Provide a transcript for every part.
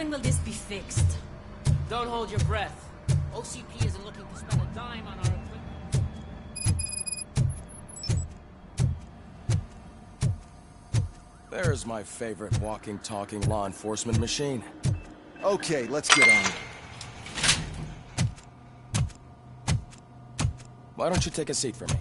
When will this be fixed? Don't hold your breath. OCP isn't looking to spend a dime on our equipment. There's my favorite walking, talking law enforcement machine. Okay, let's get on it. Why don't you take a seat for me?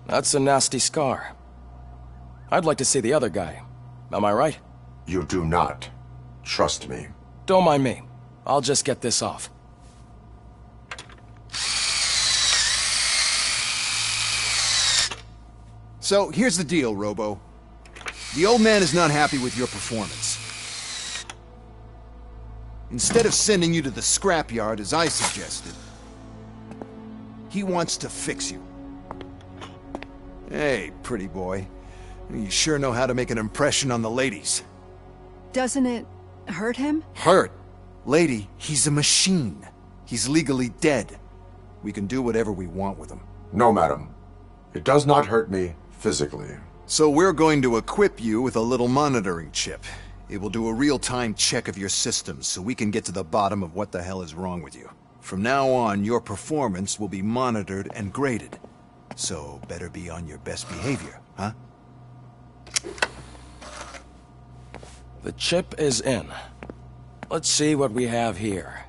That's a nasty scar. I'd like to see the other guy. Am I right? You do not. Trust me. Don't mind me. I'll just get this off. So, here's the deal, Robo. The old man is not happy with your performance. Instead of sending you to the scrapyard, as I suggested, he wants to fix you. Hey, pretty boy. You sure know how to make an impression on the ladies. Doesn't it hurt him? Hurt? Lady, he's a machine. He's legally dead. We can do whatever we want with him. No, madam. It does not hurt me physically. So we're going to equip you with a little monitoring chip. It will do a real-time check of your systems so we can get to the bottom of what the hell is wrong with you. From now on, your performance will be monitored and graded. So better be on your best behavior, huh? The chip is in. Let's see what we have here.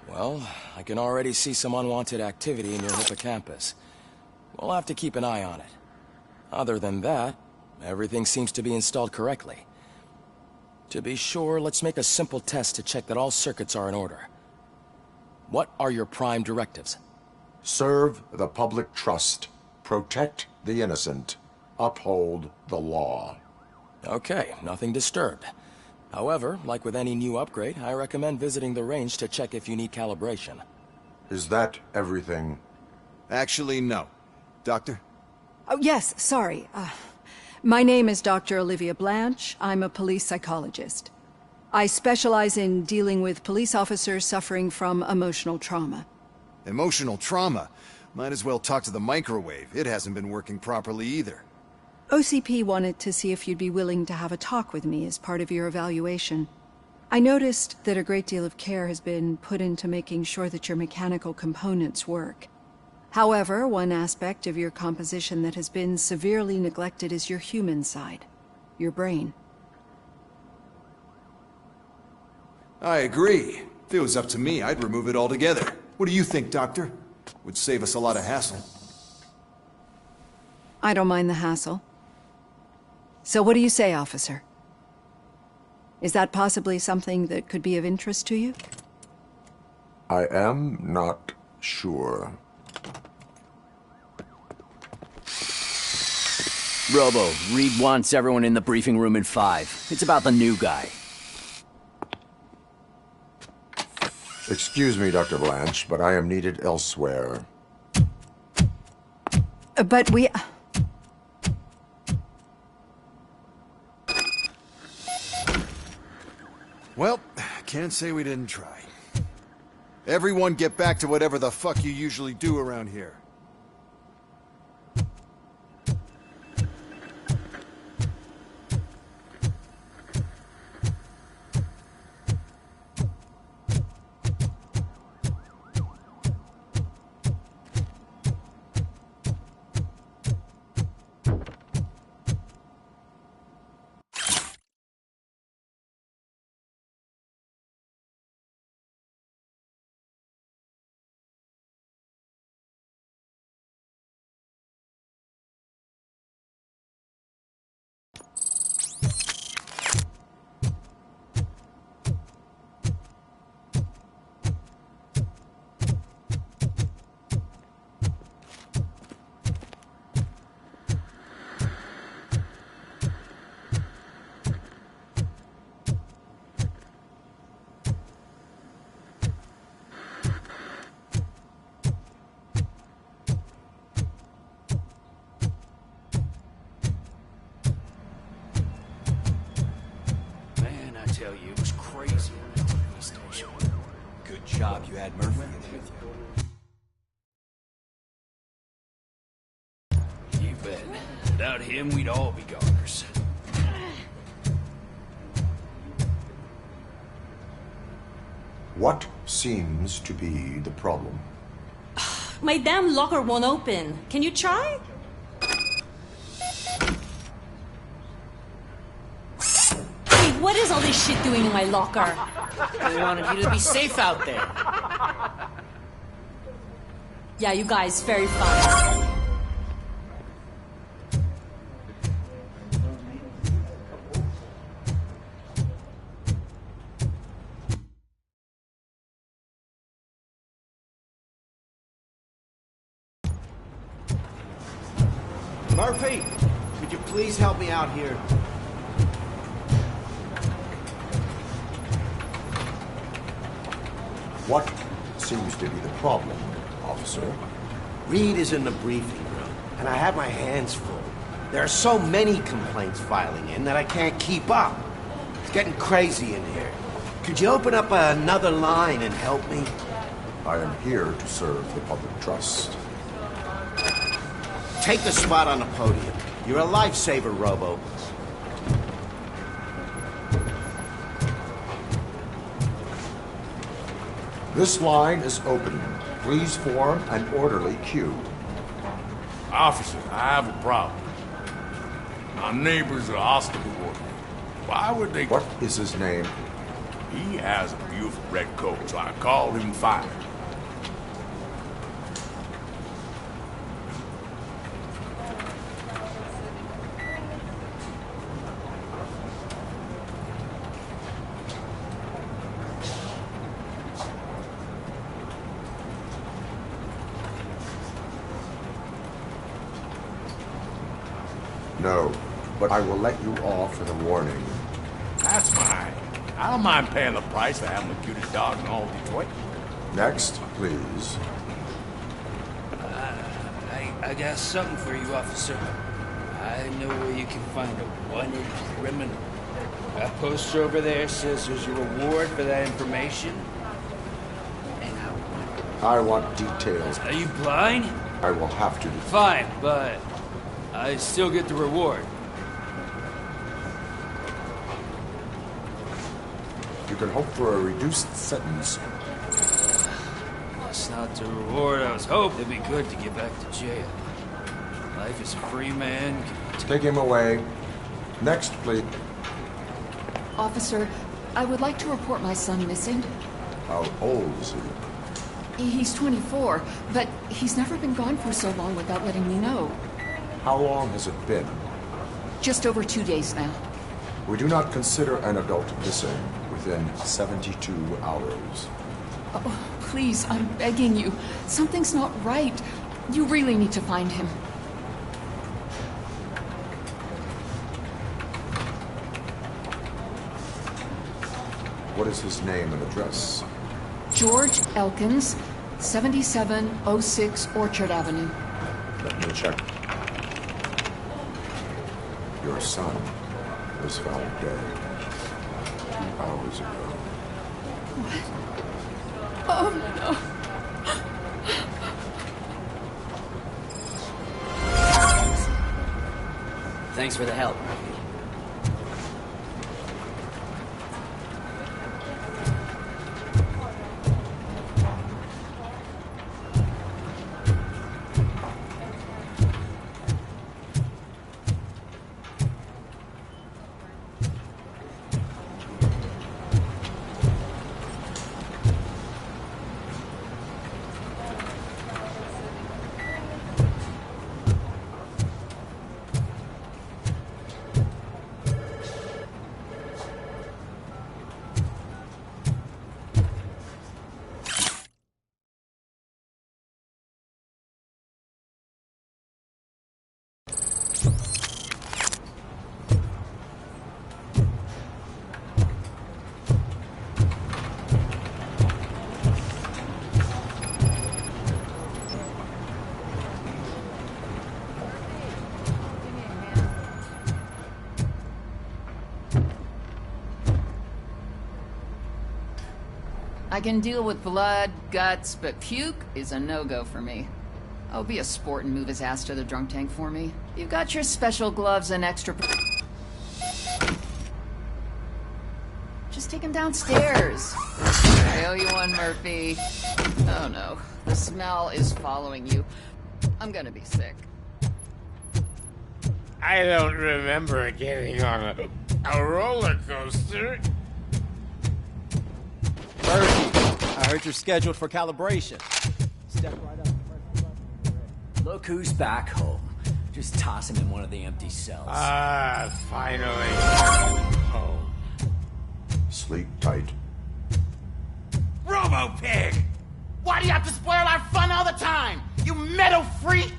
Well, I can already see some unwanted activity in your hippocampus. We'll have to keep an eye on it. Other than that, everything seems to be installed correctly. To be sure, let's make a simple test to check that all circuits are in order. What are your prime directives? Serve the public trust. Protect the innocent. Uphold the law. Okay, nothing disturbed. However, like with any new upgrade, I recommend visiting the range to check if you need calibration. Is that everything? Actually, no. Doctor? Oh, yes, sorry. My name is Dr. Olivia Blanche. I'm a police psychologist. I specialize in dealing with police officers suffering from emotional trauma. Emotional trauma? Might as well talk to the microwave. It hasn't been working properly either. OCP wanted to see if you'd be willing to have a talk with me as part of your evaluation. I noticed that a great deal of care has been put into making sure that your mechanical components work. However, one aspect of your composition that has been severely neglected is your human side, your brain. I agree. If it was up to me, I'd remove it altogether. What do you think, Doctor? Would save us a lot of hassle. I don't mind the hassle. So what do you say, officer? Is that possibly something that could be of interest to you? I am not sure. Robo, Reed wants everyone in the briefing room in 5. It's about the new guy. Excuse me, Dr. Blanche, but I am needed elsewhere. But we... Well, can't say we didn't try. Everyone get back to whatever the fuck you usually do around here. Man, I tell you, it was crazy in the TV station. Good job you had Murphy with you. You bet. Without him, we'd all be goners. What seems to be the problem? My damn locker won't open. Can you try? Hey, what is all this shit doing in my locker? They wanted you to be safe out there. Yeah, you guys, very fun. Murphy, could you please help me out here? What seems to be the problem, officer? Reed is in the briefing room, and I have my hands full. There are so many complaints filing in that I can't keep up. It's getting crazy in here. Could you open up another line and help me? I am here to serve the public trust. Take the spot on the podium. You're a lifesaver, Robo. This line is open. Please form an orderly queue. Officer, I have a problem. My neighbors are hostile toward me. Why would they... What is his name? He has a beautiful red coat, so I called him Fire. No, but I will let you off with a warning. That's fine. I don't mind paying the price for having the cutest dog in all Detroit. Next, please. I got something for you, officer. I know where you can find a wanted criminal. That poster over there says there's a reward for that information. And I want details. are you blind? I will have to. Fine, but I still get the reward. You can hope for a reduced sentence. That's not the reward I was hoping. It'd be good to get back to jail. Life as a free man. Take him away. Next, please. Officer, I would like to report my son missing. How old is he? He's 24, but he's never been gone for so long without letting me know. How long has it been? Just over 2 days now. We do not consider an adult missing within 72 hours. Oh, please, I'm begging you. Something's not right. You really need to find him. What is his name and address? George Elkins, 7706 Orchard Avenue. Let me check. Your son was found dead 2 hours ago. Oh, no. Thanks for the help. I can deal with blood, guts, but puke is a no-go for me. I'll be a sport and move his ass to the drunk tank for me. You got your special gloves and extra... Just take him downstairs. I owe you one, Murphy. Oh no, the smell is following you. I'm gonna be sick. I don't remember getting on a roller coaster. Murphy, I heard you're scheduled for calibration. Step right up. Look who's back home. Just toss him in one of the empty cells. Finally. Home. Sleep tight. Robo-Pig! Why do you have to spoil our fun all the time? You metal freak!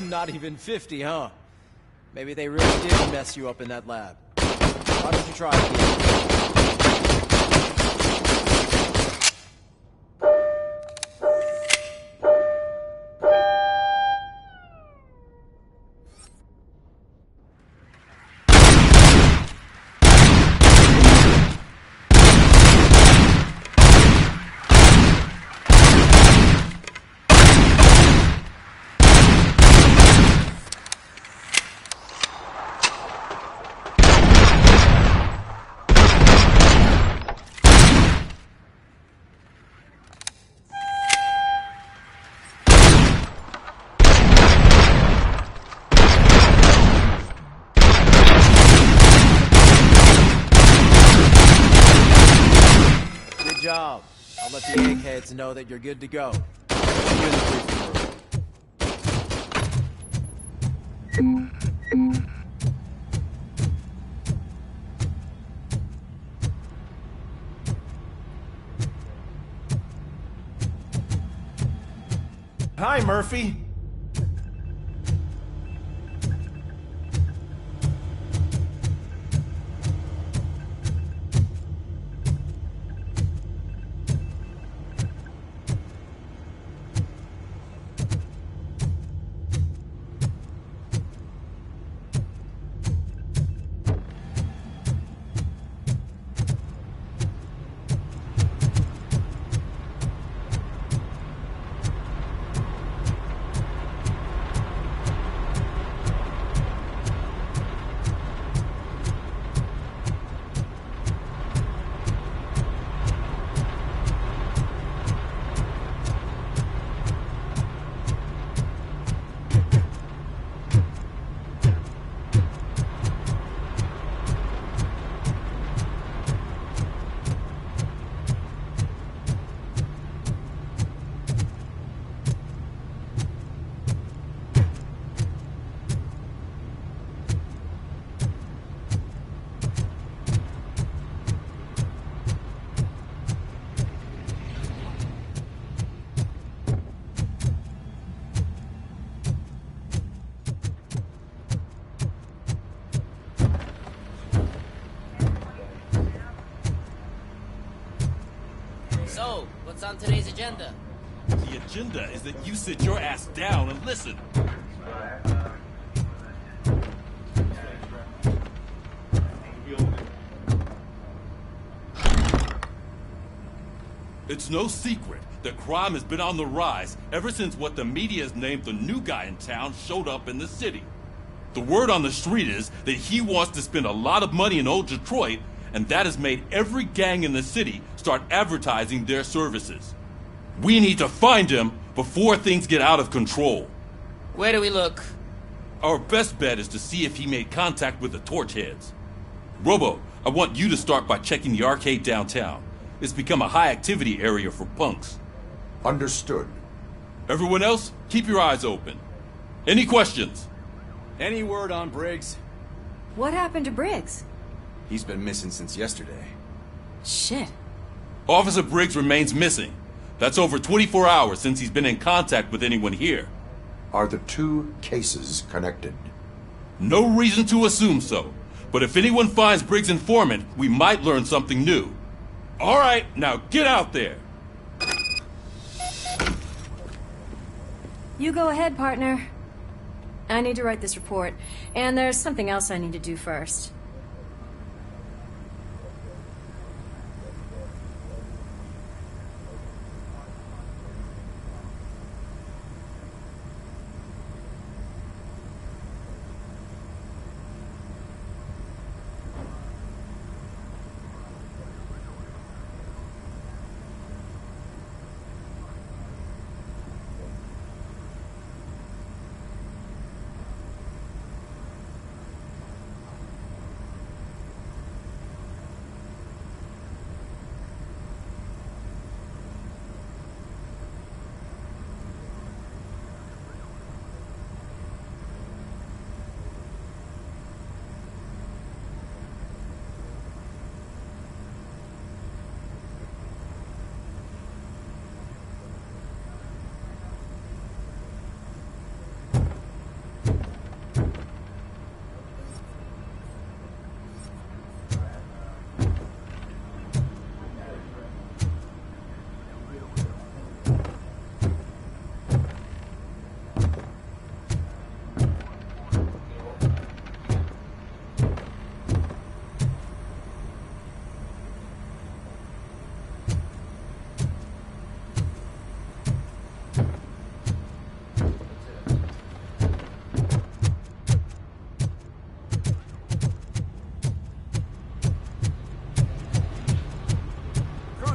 Not even 50, huh? Maybe they really did mess you up in that lab. Why don't you try again? Good job. I'll let the eggheads know that you're good to go. See you in the briefing room. Hi, Murphy. What's on today's agenda? The agenda is that you sit your ass down and listen. It's no secret that crime has been on the rise ever since what the media has named the new guy in town showed up in the city. The word on the street is that he wants to spend a lot of money in old Detroit, and that has made every gang in the city start advertising their services. We need to find him before things get out of control. Where do we look? Our best bet is to see if he made contact with the Torchheads. Robo, I want you to start by checking the arcade downtown. It's become a high-activity area for punks. Understood. Everyone else, keep your eyes open. Any questions? Any word on Briggs? What happened to Briggs? He's been missing since yesterday. Shit. Officer Briggs remains missing. That's over 24 hours since he's been in contact with anyone here. Are the two cases connected? No reason to assume so. But if anyone finds Briggs' informant, we might learn something new. All right, now get out there. You go ahead, partner. I need to write this report, and there's something else I need to do first.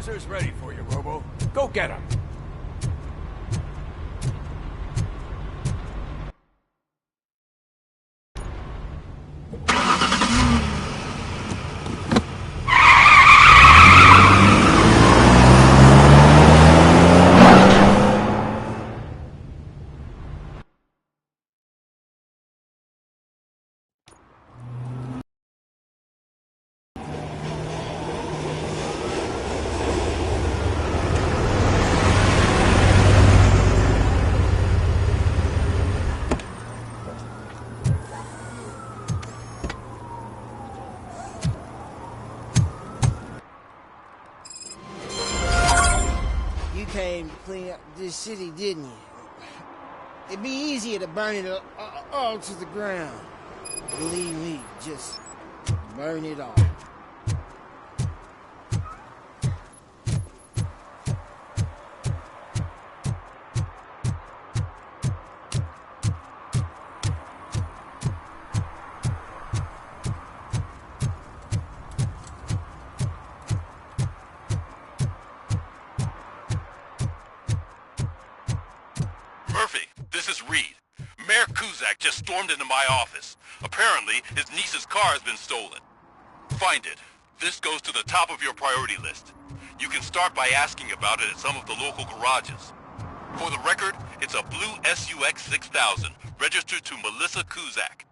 Cruiser's ready for you, Robo. Go get him. Came to clean up this city, didn't you? It'd be easier to burn it all to the ground. Believe me, just burn it all. Just stormed into my office. Apparently, his niece's car has been stolen. Find it. This goes to the top of your priority list. You can start by asking about it at some of the local garages. For the record, it's a blue SUX 6000, registered to Melissa Kuzak.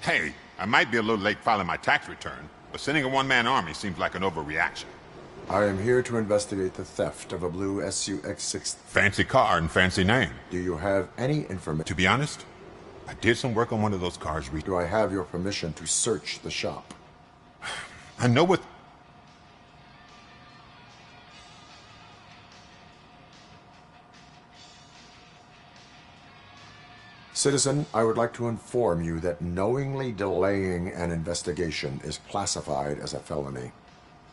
Hey, I might be a little late filing my tax return, but sending a one-man army seems like an overreaction. I am here to investigate the theft of a blue SUX-6. Fancy car and fancy name. Do you have any information? To be honest, I did some work on one of those cars recently. Do I have your permission to search the shop? I know what... Citizen, I would like to inform you that knowingly delaying an investigation is classified as a felony.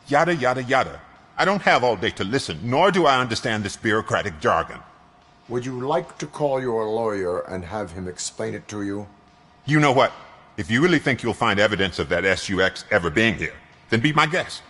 Yada, yada, yada. I don't have all day to listen, nor do I understand this bureaucratic jargon. Would you like to call your lawyer and have him explain it to you? You know what? If you really think you'll find evidence of that SUX ever being here, then be my guest.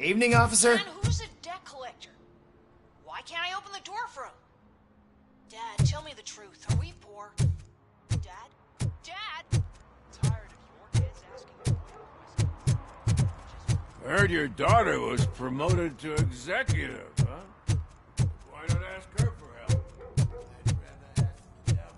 Evening, officer. And who's a debt collector? Why can't I open the door for him? Dad, tell me the truth. Are we poor? Dad? Dad? Tired of your kids asking me questions. I heard your daughter was promoted to executive, huh? Why not ask her for help? I'd rather ask the devil.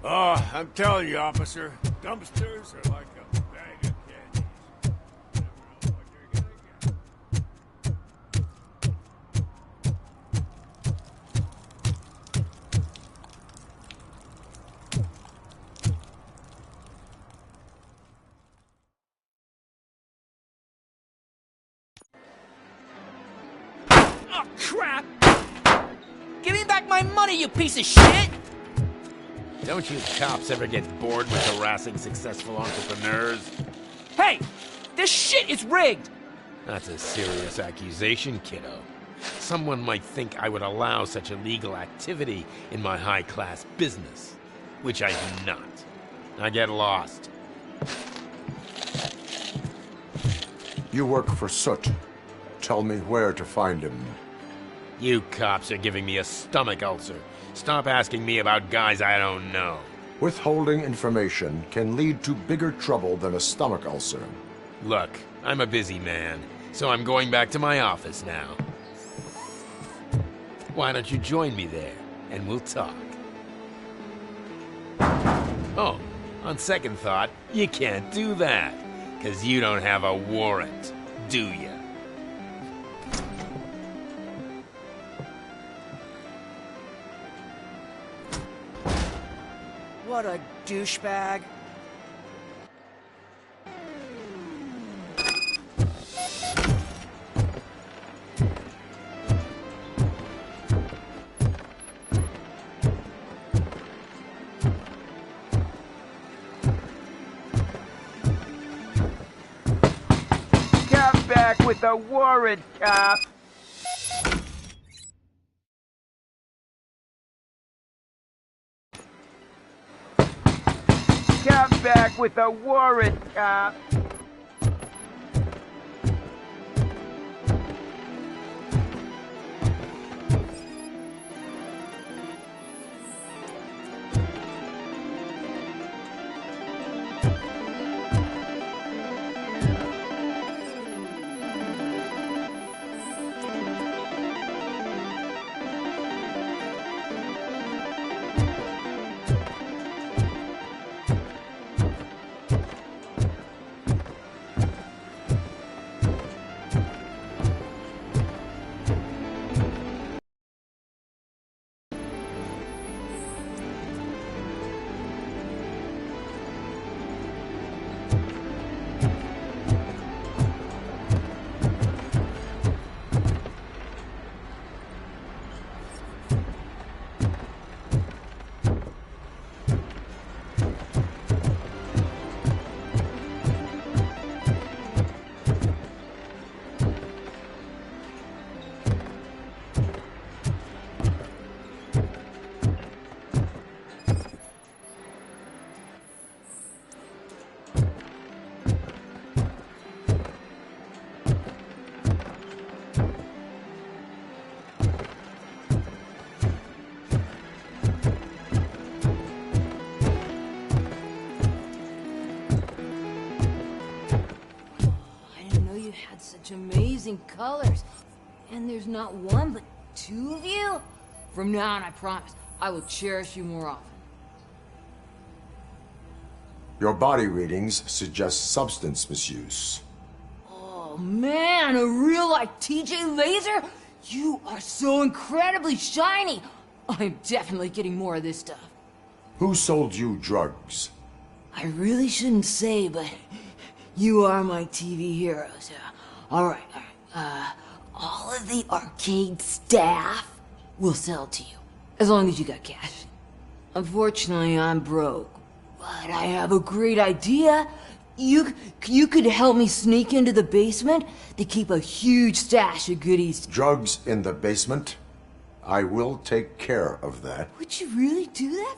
Oh, I'm telling you, officer, dumpsters are like a bag of candies. You never know what you're gonna get. Oh, crap! Give me back my money, you piece of shit! Don't you cops ever get bored with harassing successful entrepreneurs? Hey! This shit is rigged! That's a serious accusation, kiddo. Someone might think I would allow such illegal activity in my high-class business, which I do not. I get lost. You work for Soot. Tell me where to find him. You cops are giving me a stomach ulcer. Stop asking me about guys I don't know. Withholding information can lead to bigger trouble than a stomach ulcer. Look, I'm a busy man, so I'm going back to my office now. Why don't you join me there, and we'll talk. Oh, on second thought, you can't do that, 'cause you don't have a warrant, do you? What a douchebag. Come back with a warrant, cop. Come back with a warrant, cop. God, such amazing colors. And there's not one, but two of you? From now on, I promise, I will cherish you more often. Your body readings suggest substance misuse. Oh man, a real-life TJ Laser? You are so incredibly shiny! I'm definitely getting more of this stuff. Who sold you drugs? I really shouldn't say, but you are my TV heroes. Alright. All of the arcade staff will sell to you, as long as you got cash. Unfortunately, I'm broke, but I have a great idea. You could help me sneak into the basement to keep a huge stash of goodies. Drugs in the basement? I will take care of that. Would you really do that?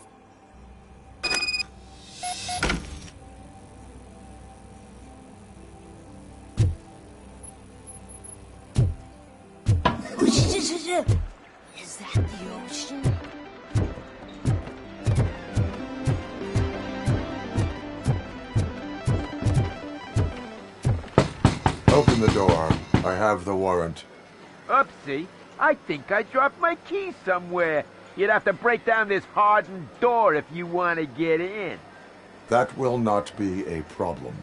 Is that the ocean? Open the door. I have the warrant. Oopsie. I think I dropped my keys somewhere. You'd have to break down this hardened door if you want to get in. That will not be a problem.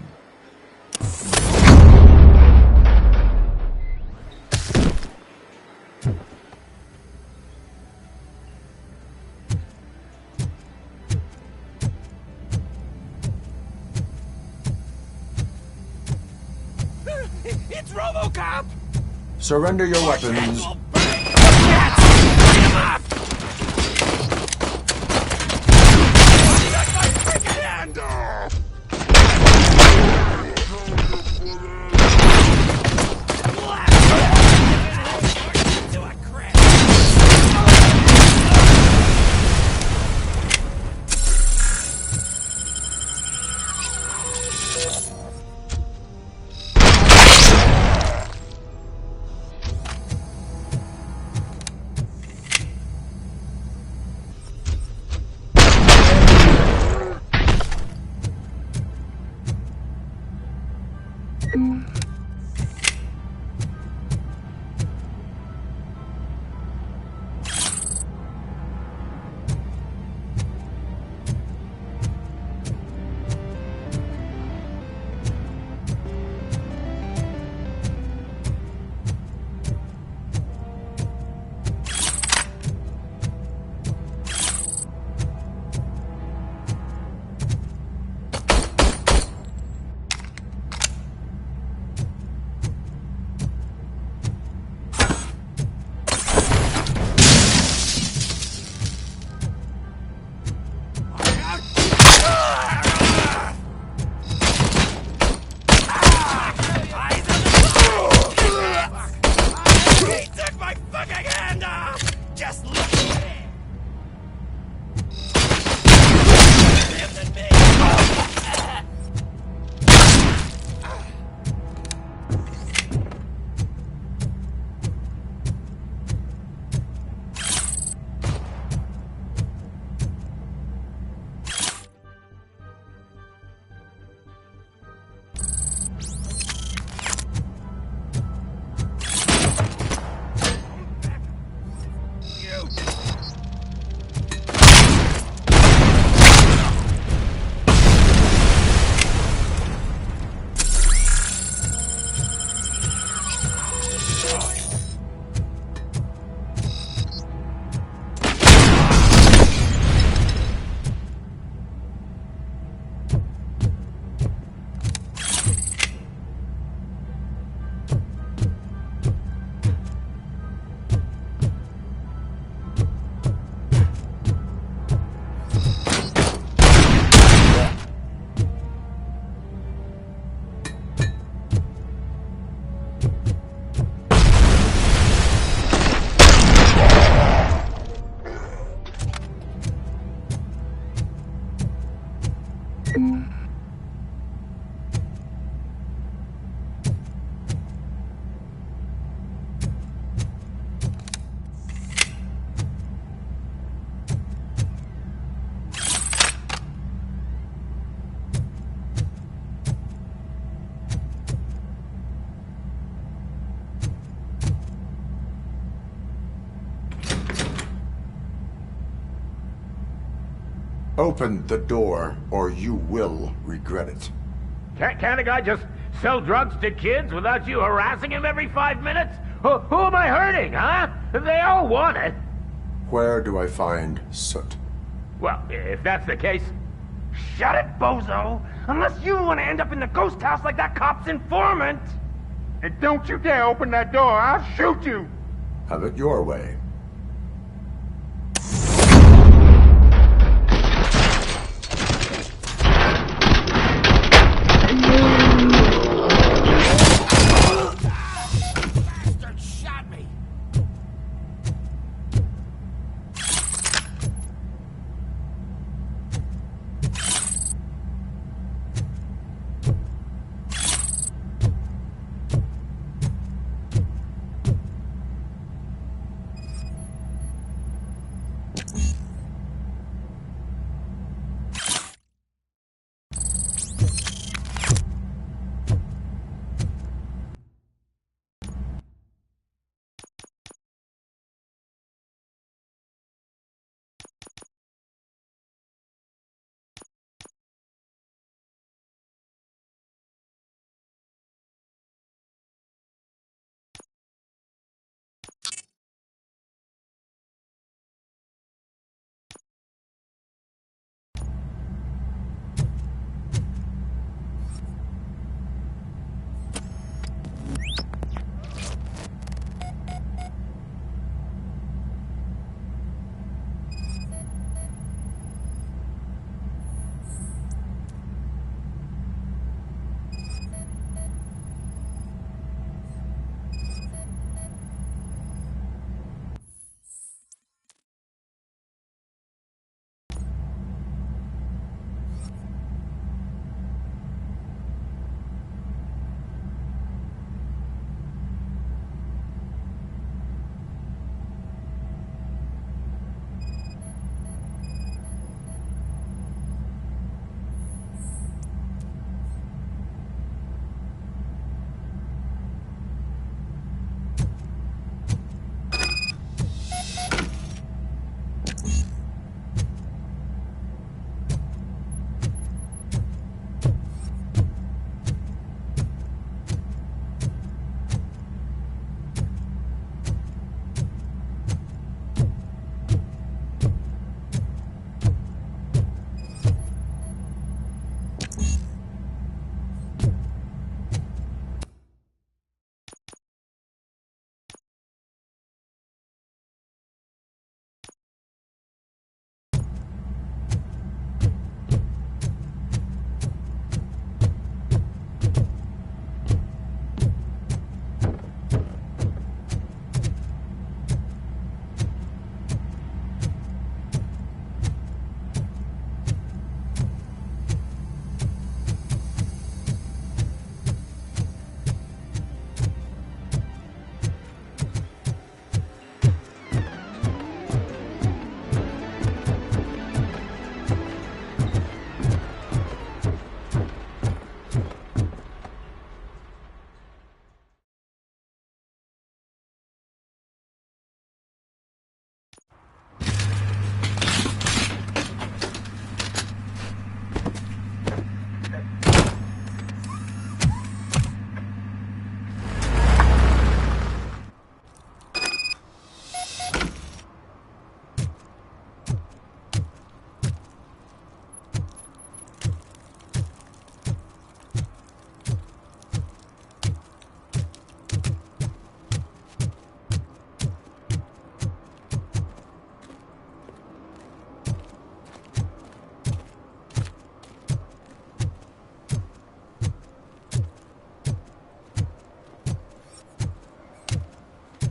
It's Robocop! Surrender your weapons. Open the door, or you will regret it. Can't a guy just sell drugs to kids without you harassing him every 5 minutes? Who am I hurting, huh? They all want it. Where do I find Soot? Well, if that's the case, shut it, bozo! Unless you want to end up in the ghost house like that cop's informant! And don't you dare open that door, I'll shoot you! Have it your way. Bastard shot me!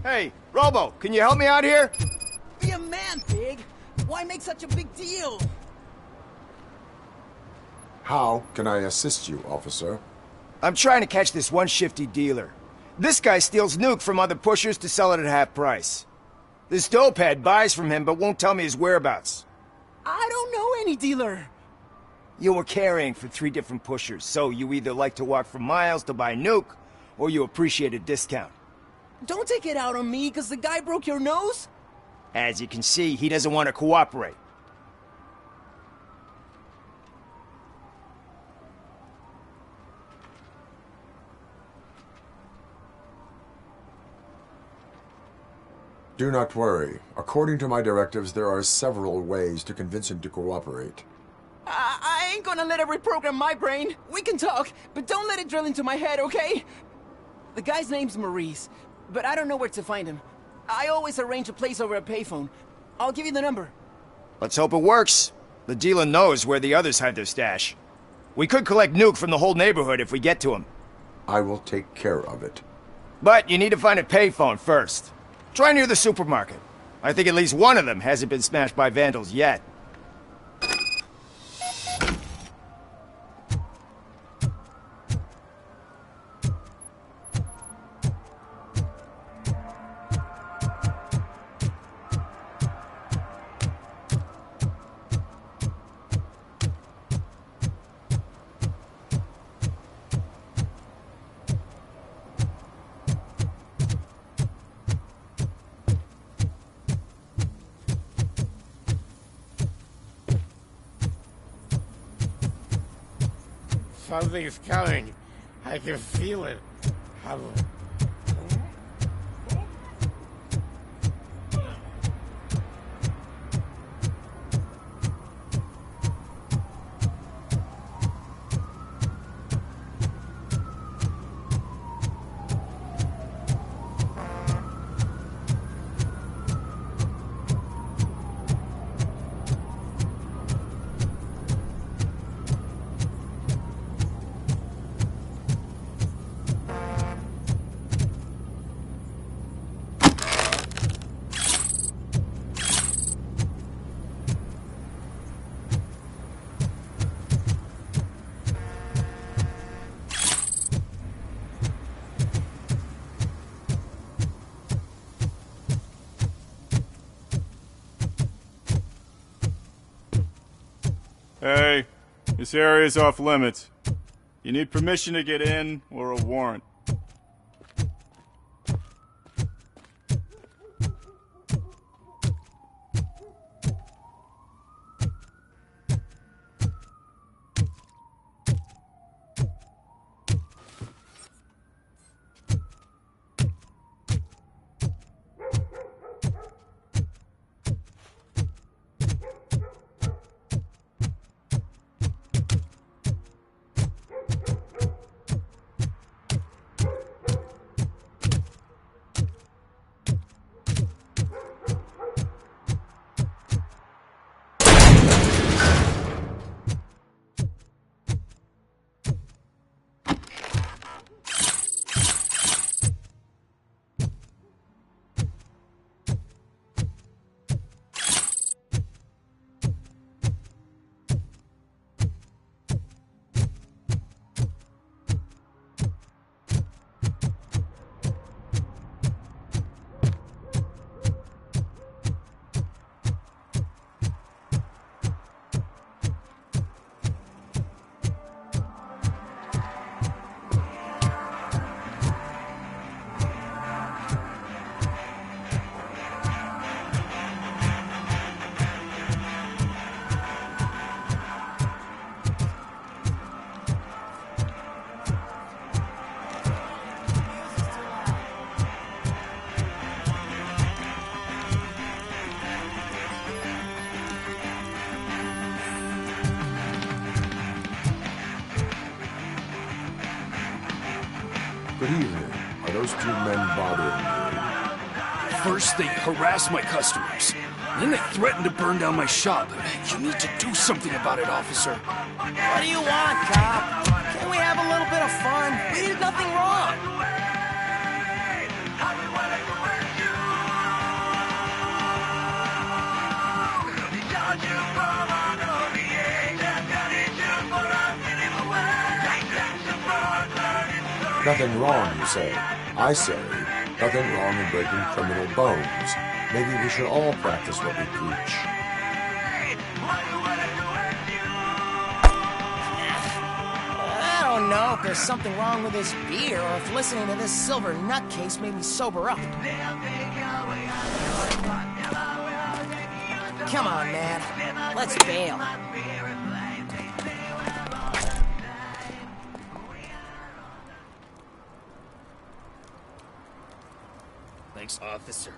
Hey, Robo, can you help me out here? Be a man, Big. Why make such a big deal? How can I assist you, officer? I'm trying to catch this one shifty dealer. This guy steals nuke from other pushers to sell it at half price. This dopehead buys from him but won't tell me his whereabouts. I don't know any dealer. You were carrying for 3 different pushers, so you either like to walk for miles to buy nuke, or you appreciate a discount. Don't take it out on me, because the guy broke your nose? As you can see, he doesn't want to cooperate. Do not worry. According to my directives, there are several ways to convince him to cooperate. I ain't gonna let it reprogram my brain. We can talk, but don't let it drill into my head, okay? The guy's name's Maurice, but I don't know where to find him. I always arrange a place over a payphone. I'll give you the number. Let's hope it works. The dealer knows where the others hide their stash. We could collect Nuke from the whole neighborhood if we get to him. I will take care of it. But you need to find a payphone first. Try near the supermarket. I think at least one of them hasn't been smashed by vandals yet. Something's coming. I can feel it. Hey, this area is off limits. You need permission to get in or a warrant. Good evening. Are those two men bothering you? First, they harass my customers. Then they threaten to burn down my shop. You need to do something about it, officer. What do you want, cop? Can't we have a little bit of fun? We did nothing wrong. Nothing wrong, you say. I say, nothing wrong in breaking criminal bones. Maybe we should all practice what we preach. I don't know if there's something wrong with this beer or if listening to this silver nutcase made me sober up. Come on, man. Let's bail. Thanks, officer.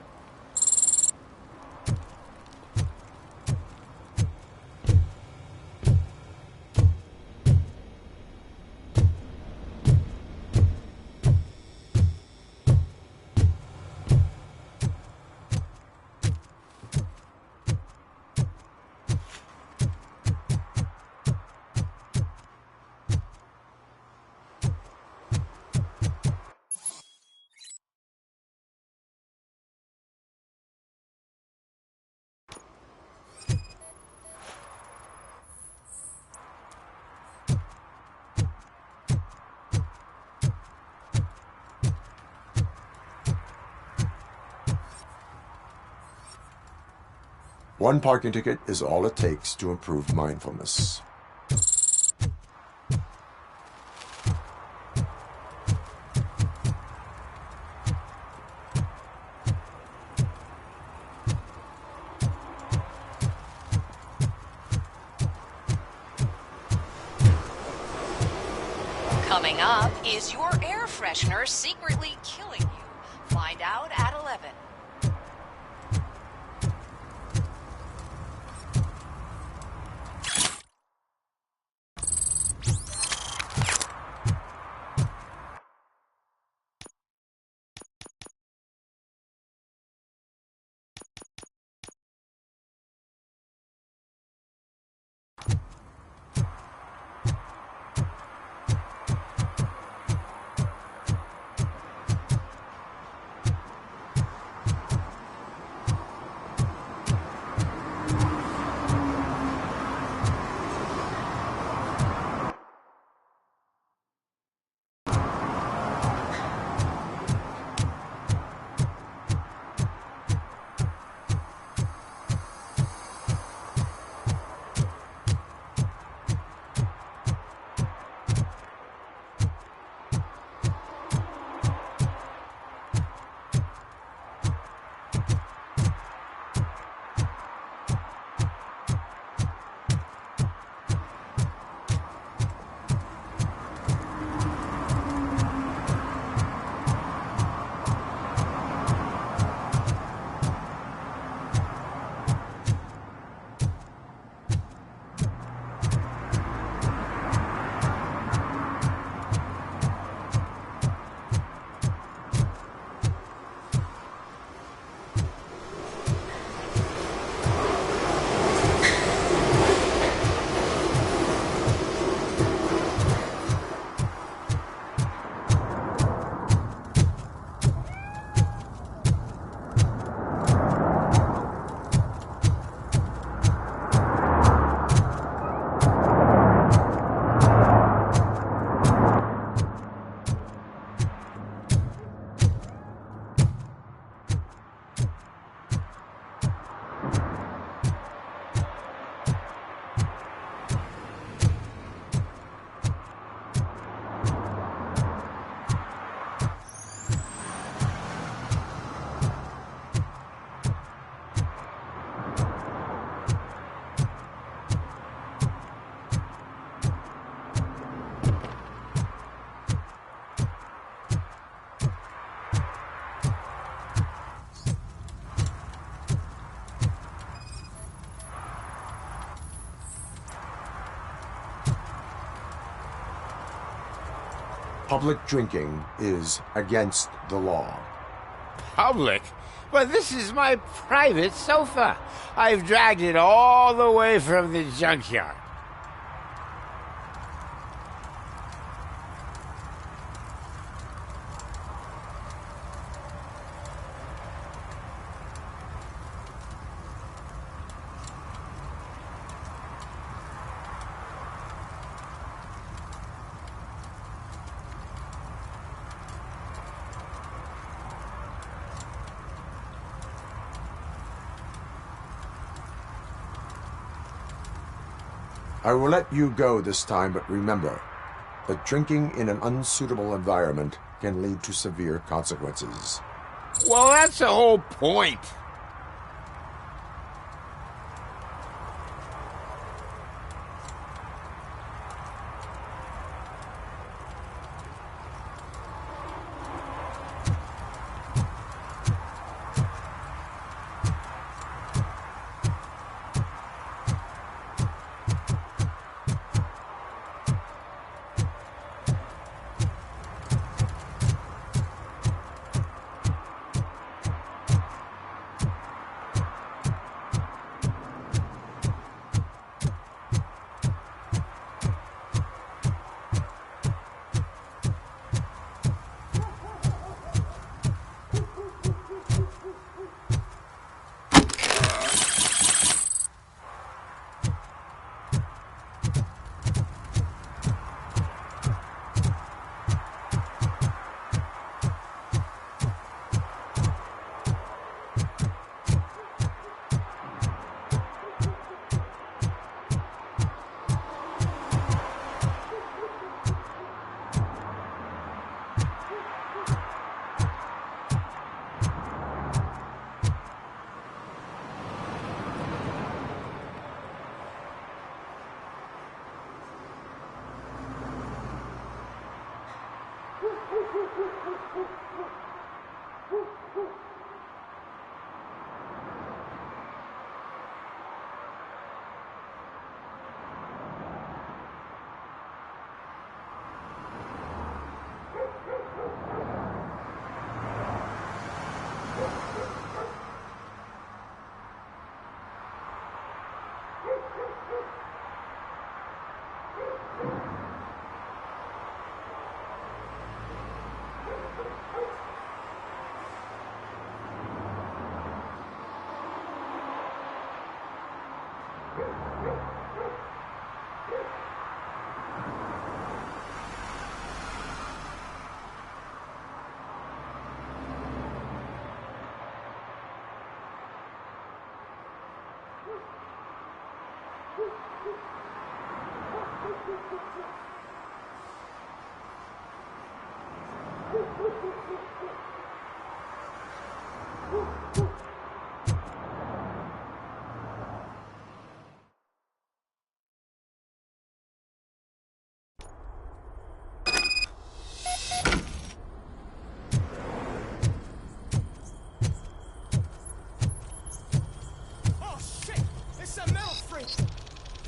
One parking ticket is all it takes to improve mindfulness. Coming up, is your air freshener secretly killing you? Find out at 11. Public drinking is against the law. Public? But this is my private sofa. I've dragged it all the way from the junkyard. I will let you go this time, but remember that drinking in an unsuitable environment can lead to severe consequences. Well, that's the whole point.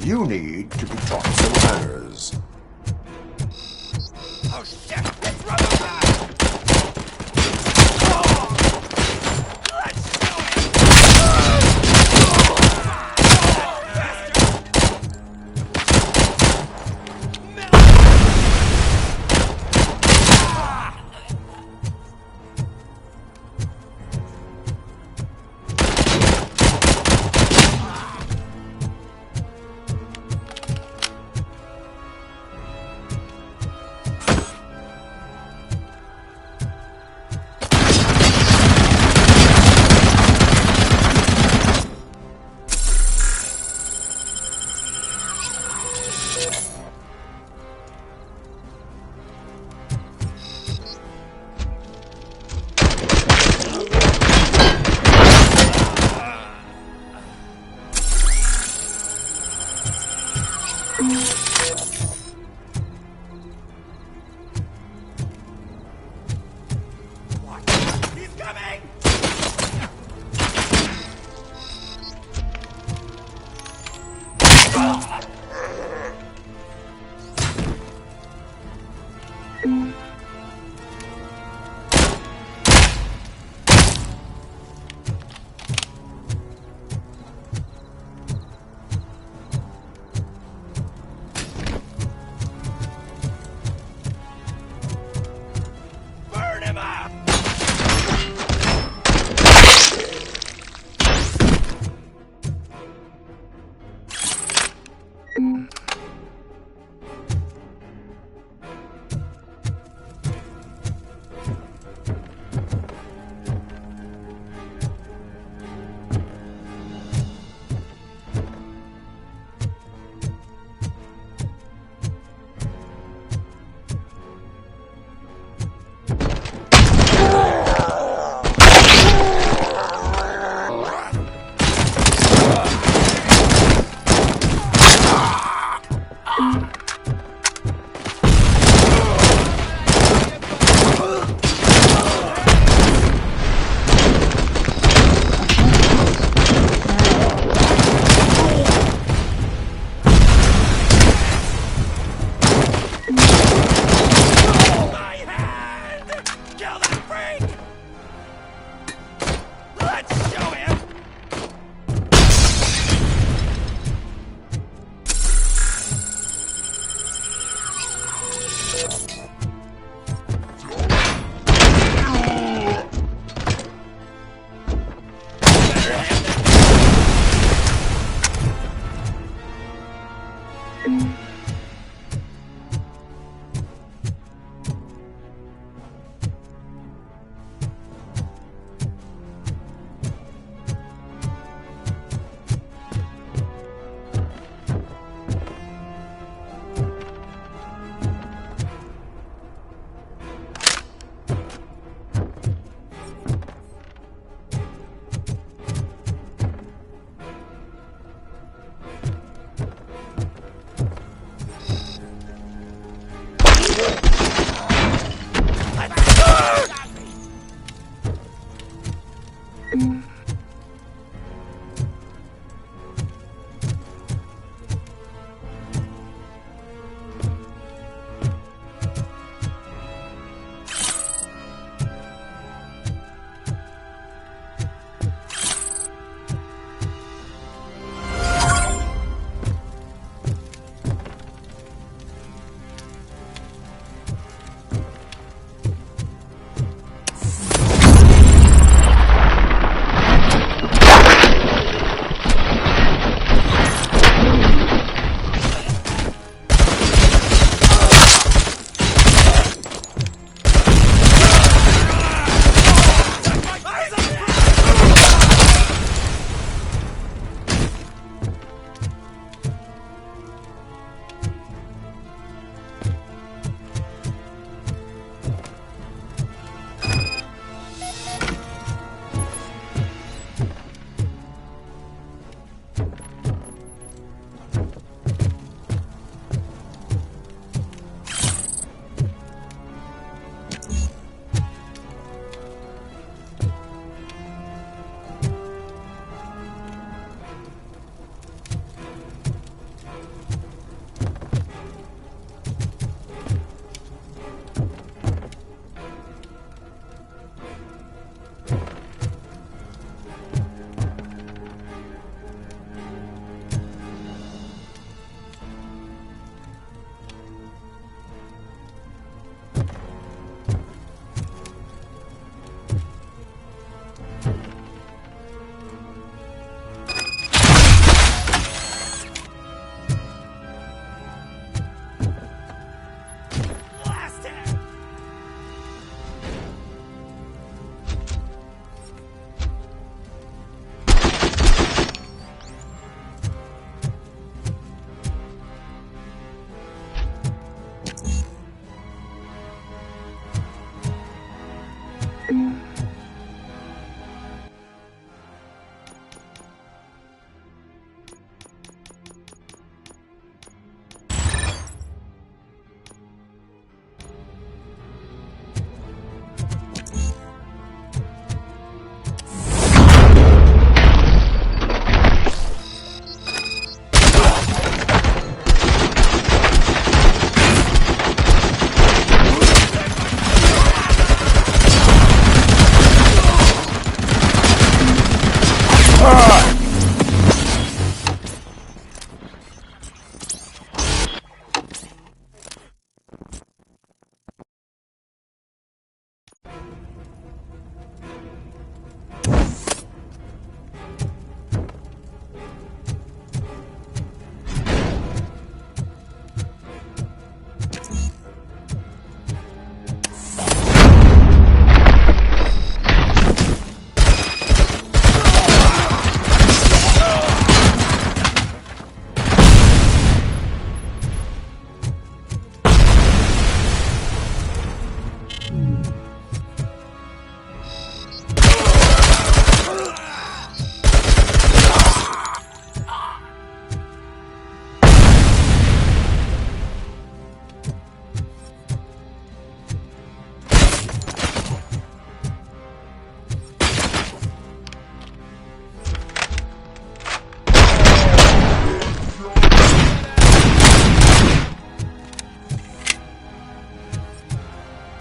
You need to be taught some manners. Oh shit! It's Robocop!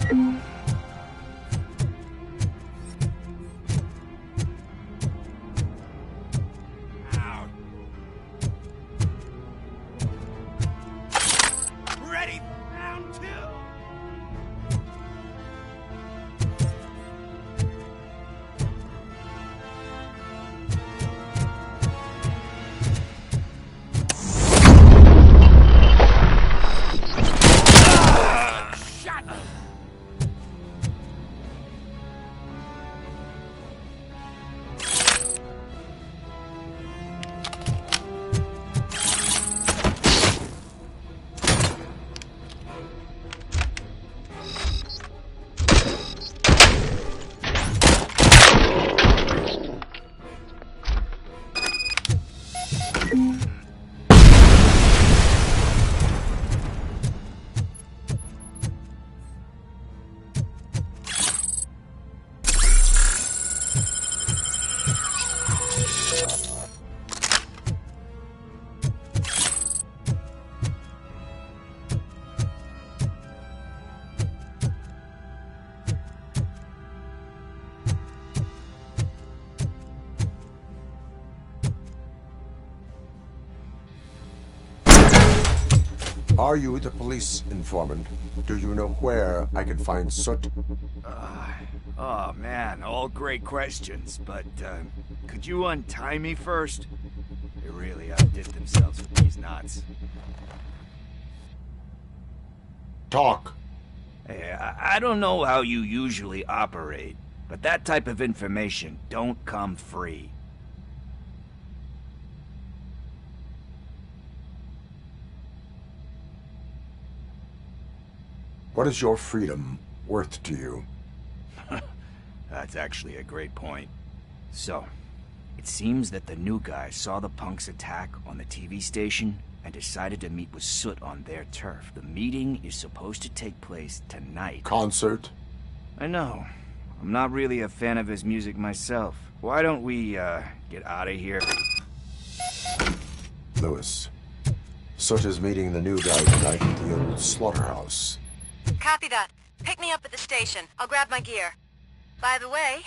Ready for round two. Are you the police informant? Do you know where I can find Soot? Oh man, all great questions, but could you untie me first? They really outdid themselves with these knots. Talk. Hey, I don't know how you usually operate, but that type of information don't come free. What is your freedom worth to you? That's actually a great point. So, it seems that the new guy saw the punks attack on the TV station and decided to meet with Soot on their turf. The meeting is supposed to take place tonight. Concert? I know. I'm not really a fan of his music myself. Why don't we, get out of here? Lewis. Soot is meeting the new guy tonight at the old slaughterhouse. Copy that. Pick me up at the station. I'll grab my gear. By the way,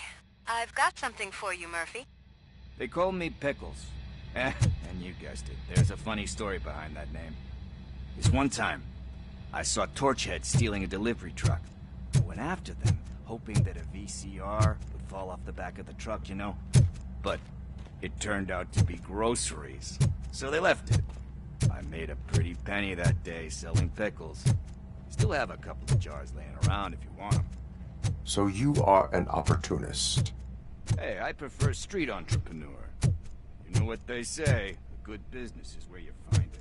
I've got something for you, Murphy. They call me Pickles. And you guessed it. There's a funny story behind that name. This one time, I saw Torchhead stealing a delivery truck. I went after them, hoping that a VCR would fall off the back of the truck, you know? But it turned out to be groceries. So they left it. I made a pretty penny that day selling pickles. Still have a couple of jars laying around if you want them. So you are an opportunist. Hey, I prefer street entrepreneur. You know what they say, a good business is where you find it.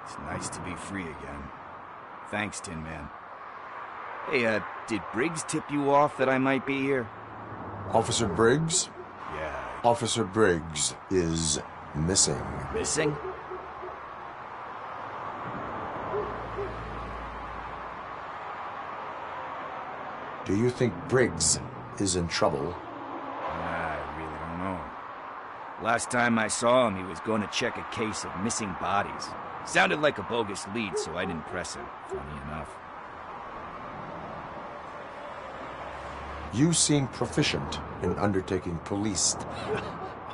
It's nice to be free again. Thanks, Tin Man. Hey, did Briggs tip you off that I might be here? Officer Briggs? Yeah. Officer Briggs is missing. Missing? Do you think Briggs is in trouble? I really don't know. Last time I saw him, he was going to check a case of missing bodies. Sounded like a bogus lead, so I didn't press him, funny enough. You seem proficient in undertaking police.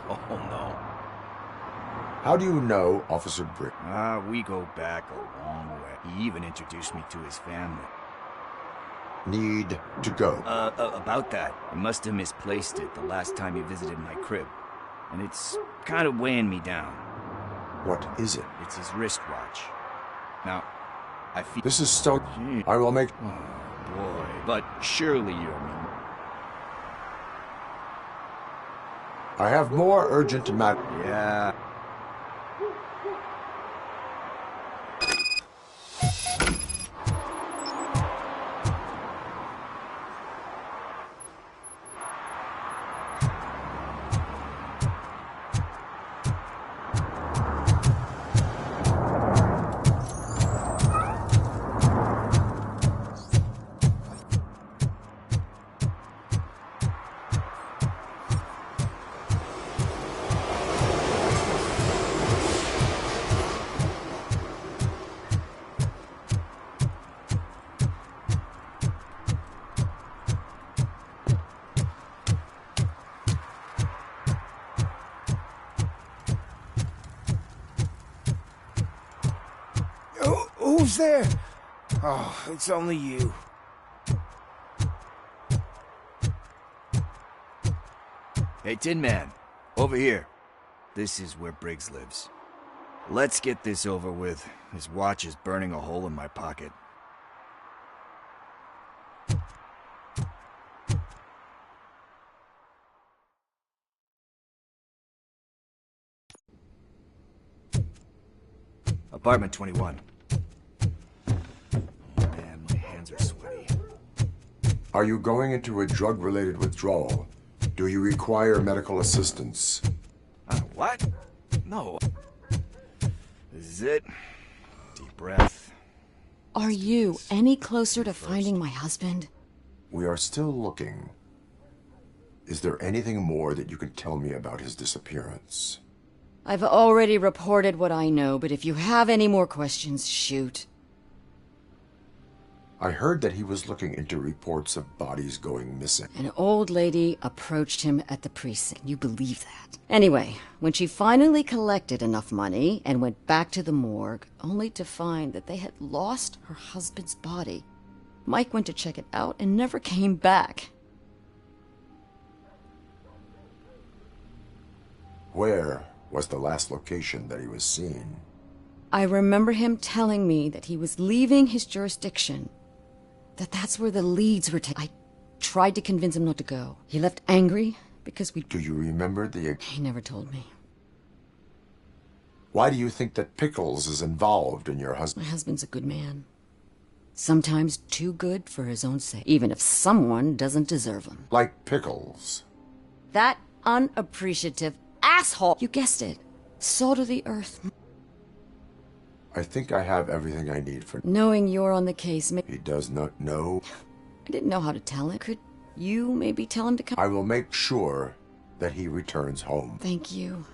Oh, no. How do you know Officer Briggs? We go back a long way. He even introduced me to his family. Need to go. About that. I must have misplaced it the last time he visited my crib. And it's kind of weighing me down. What is it? It's his wristwatch. Now, I feel... This is so... I will make... Oh, boy. But surely you're... I have more urgent matter. Yeah. Who's there? Oh, it's only you. Hey, Tin Man. Over here. This is where Briggs lives. Let's get this over with. His watch is burning a hole in my pocket. Apartment 21. Oh man, my hands are sweaty. Are you going into a drug-related withdrawal? Do you require medical assistance? What? No. This is it. Deep breath. Are you any closer to finding my husband? We are still looking. Is there anything more that you can tell me about his disappearance? I've already reported what I know, but if you have any more questions, shoot. I heard that he was looking into reports of bodies going missing. An old lady approached him at the precinct. You believe that? Anyway, when she finally collected enough money and went back to the morgue, only to find that they had lost her husband's body, Mike went to check it out and never came back. Where was the last location that he was seen? I remember him telling me that he was leaving his jurisdiction. That's where the leads were taken. I tried to convince him not to go. He left angry because we... Do you remember the... He never told me. Why do you think that Pickles is involved in your husband? My husband's a good man. Sometimes too good for his own sake, even if someone doesn't deserve him. Like Pickles. That unappreciative asshole! You guessed it. Salt of the earth. I think I have everything I need for... Knowing you're on the case... He does not know? I didn't know how to tell him. Could you maybe tell him to come? I will make sure that he returns home. Thank you.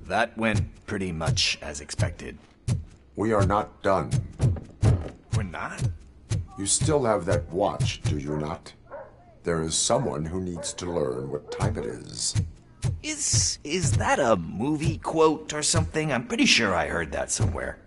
That went pretty much as expected. We are not done. We're not? You still have that watch, do you not? There is someone who needs to learn what time it is. Is that a movie quote or something? I'm pretty sure I heard that somewhere.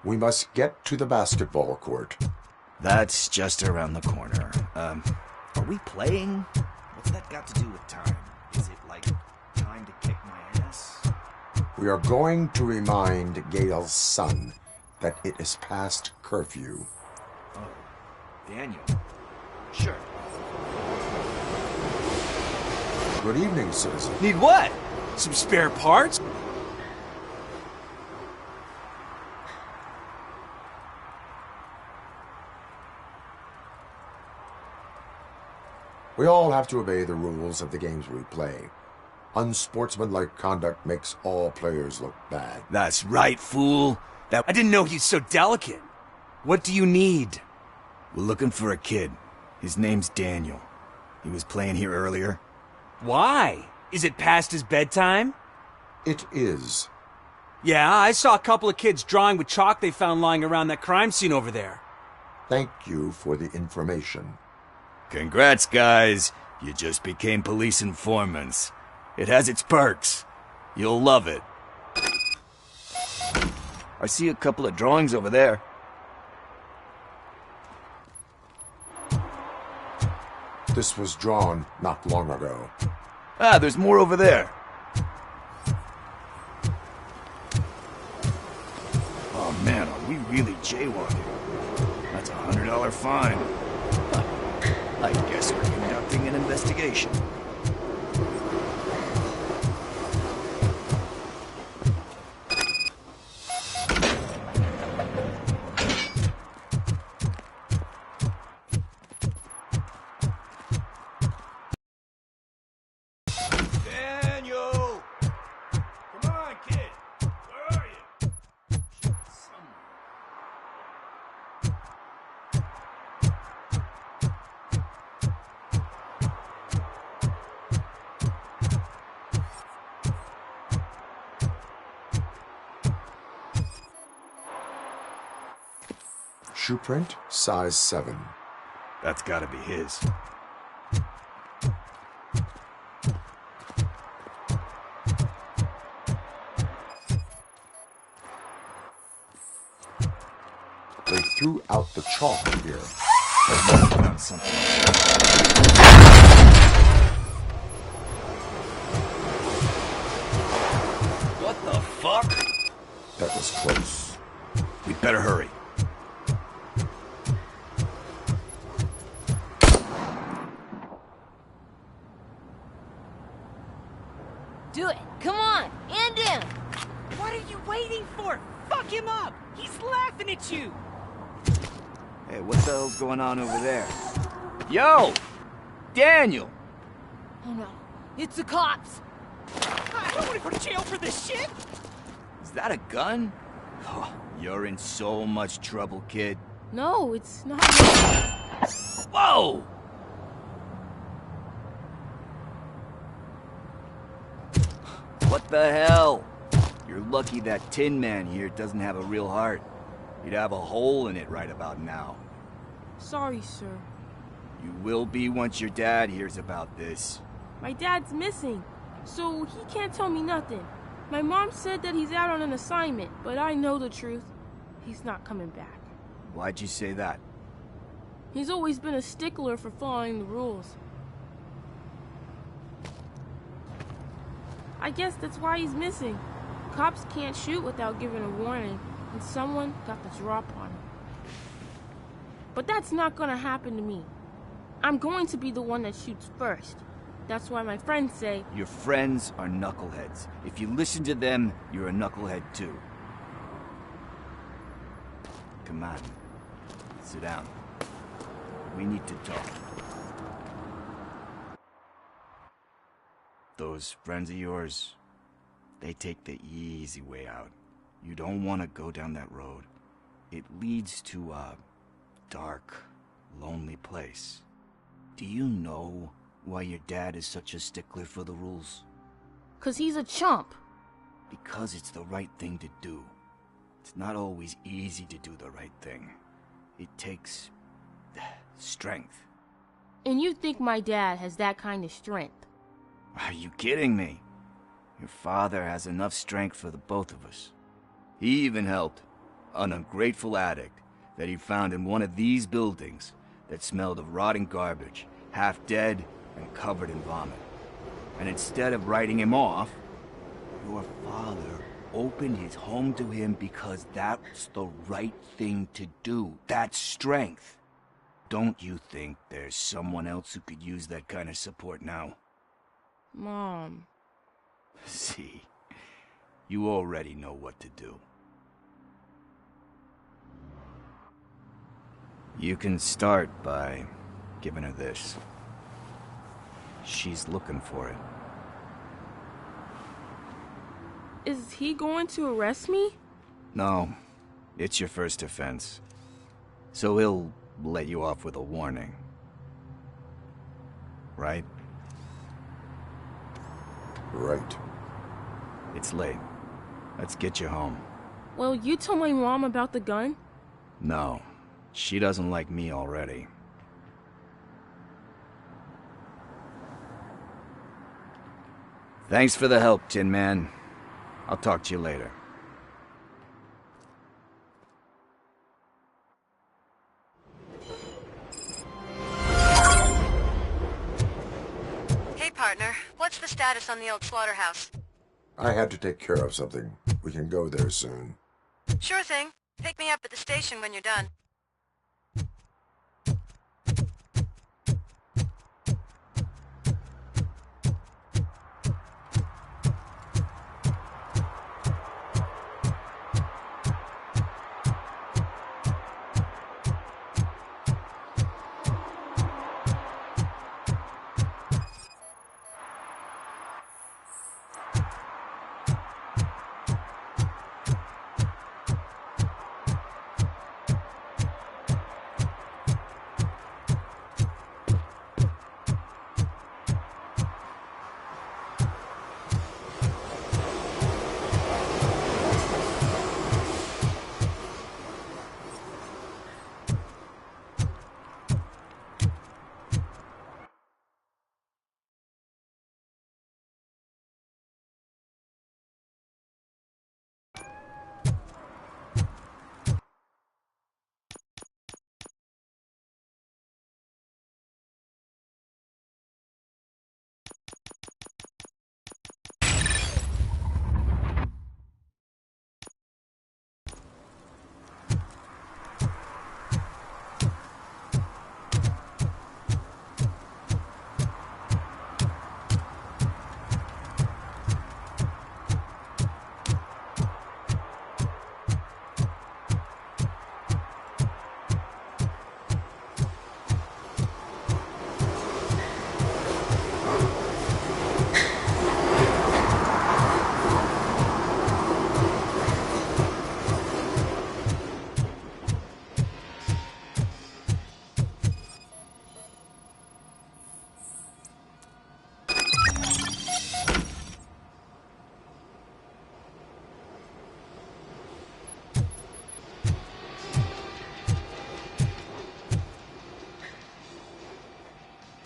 We must get to the basketball court. That's just around the corner. Are we playing? What's that got to do with time? Is it like time to kick my ass? We are going to remind Gail's son that it is past curfew. Oh, Daniel. Sure. Good evening, citizen. Need what? Some spare parts? We all have to obey the rules of the games we play. Unsportsmanlike conduct makes all players look bad. That's right, fool. I didn't know he's so delicate. What do you need? We're looking for a kid. His name's Daniel. He was playing here earlier. Why? Is it past his bedtime? It is. Yeah, I saw a couple of kids drawing with chalk they found lying around that crime scene over there. Thank you for the information. Congrats, guys. You just became police informants. It has its perks. You'll love it. I see a couple of drawings over there. This was drawn not long ago. Ah, there's more over there. Man, are we really jaywalking? That's a $100 fine. I guess we're conducting an investigation. Daniel! Come on, kid! Where are you? Shoe print, size 7. That's gotta be his. They threw out the chalk here. Found something. What the fuck? That was close. We'd better hurry. Do it. Come on. And in. What are you waiting for? Fuck him up! He's laughing at you! Hey, what the hell's going on over there? Yo! Daniel! Oh no. It's the cops. I don't want to go to jail for this shit! Is that a gun? Oh, you're in so much trouble, kid. No, it's not. Whoa! What the hell? You're lucky that Tin Man here doesn't have a real heart. He'd have a hole in it right about now. Sorry, sir. You will be once your dad hears about this. My dad's missing, so he can't tell me nothing. My mom said that he's out on an assignment, but I know the truth. He's not coming back. Why'd you say that? He's always been a stickler for following the rules. I guess that's why he's missing. Cops can't shoot without giving a warning, and someone got the drop on him. But that's not gonna happen to me. I'm going to be the one that shoots first. That's why my friends say... Your friends are knuckleheads. If you listen to them, you're a knucklehead too. Come on. Sit down. We need to talk. Those friends of yours, they take the easy way out. You don't want to go down that road. It leads to a dark, lonely place. Do you know why your dad is such a stickler for the rules? 'Cause he's a chump. Because it's the right thing to do. It's not always easy to do the right thing. It takes strength. And you think my dad has that kind of strength? Are you kidding me? Your father has enough strength for the both of us. He even helped an ungrateful addict that he found in one of these buildings that smelled of rotting garbage, half dead and covered in vomit. And instead of writing him off, your father opened his home to him because that's the right thing to do. That's strength. Don't you think there's someone else who could use that kind of support now? Mom. See, you already know what to do. You can start by giving her this. She's looking for it. Is he going to arrest me? No, it's your first offense. So he'll let you off with a warning. Right? Right. It's late. Let's get you home. Well, you told my mom about the gun? No, she doesn't like me already. Thanks for the help, Tin Man. I'll talk to you later. Hey, partner. What's the status on the old slaughterhouse? I had to take care of something. We can go there soon. Sure thing. Pick me up at the station when you're done.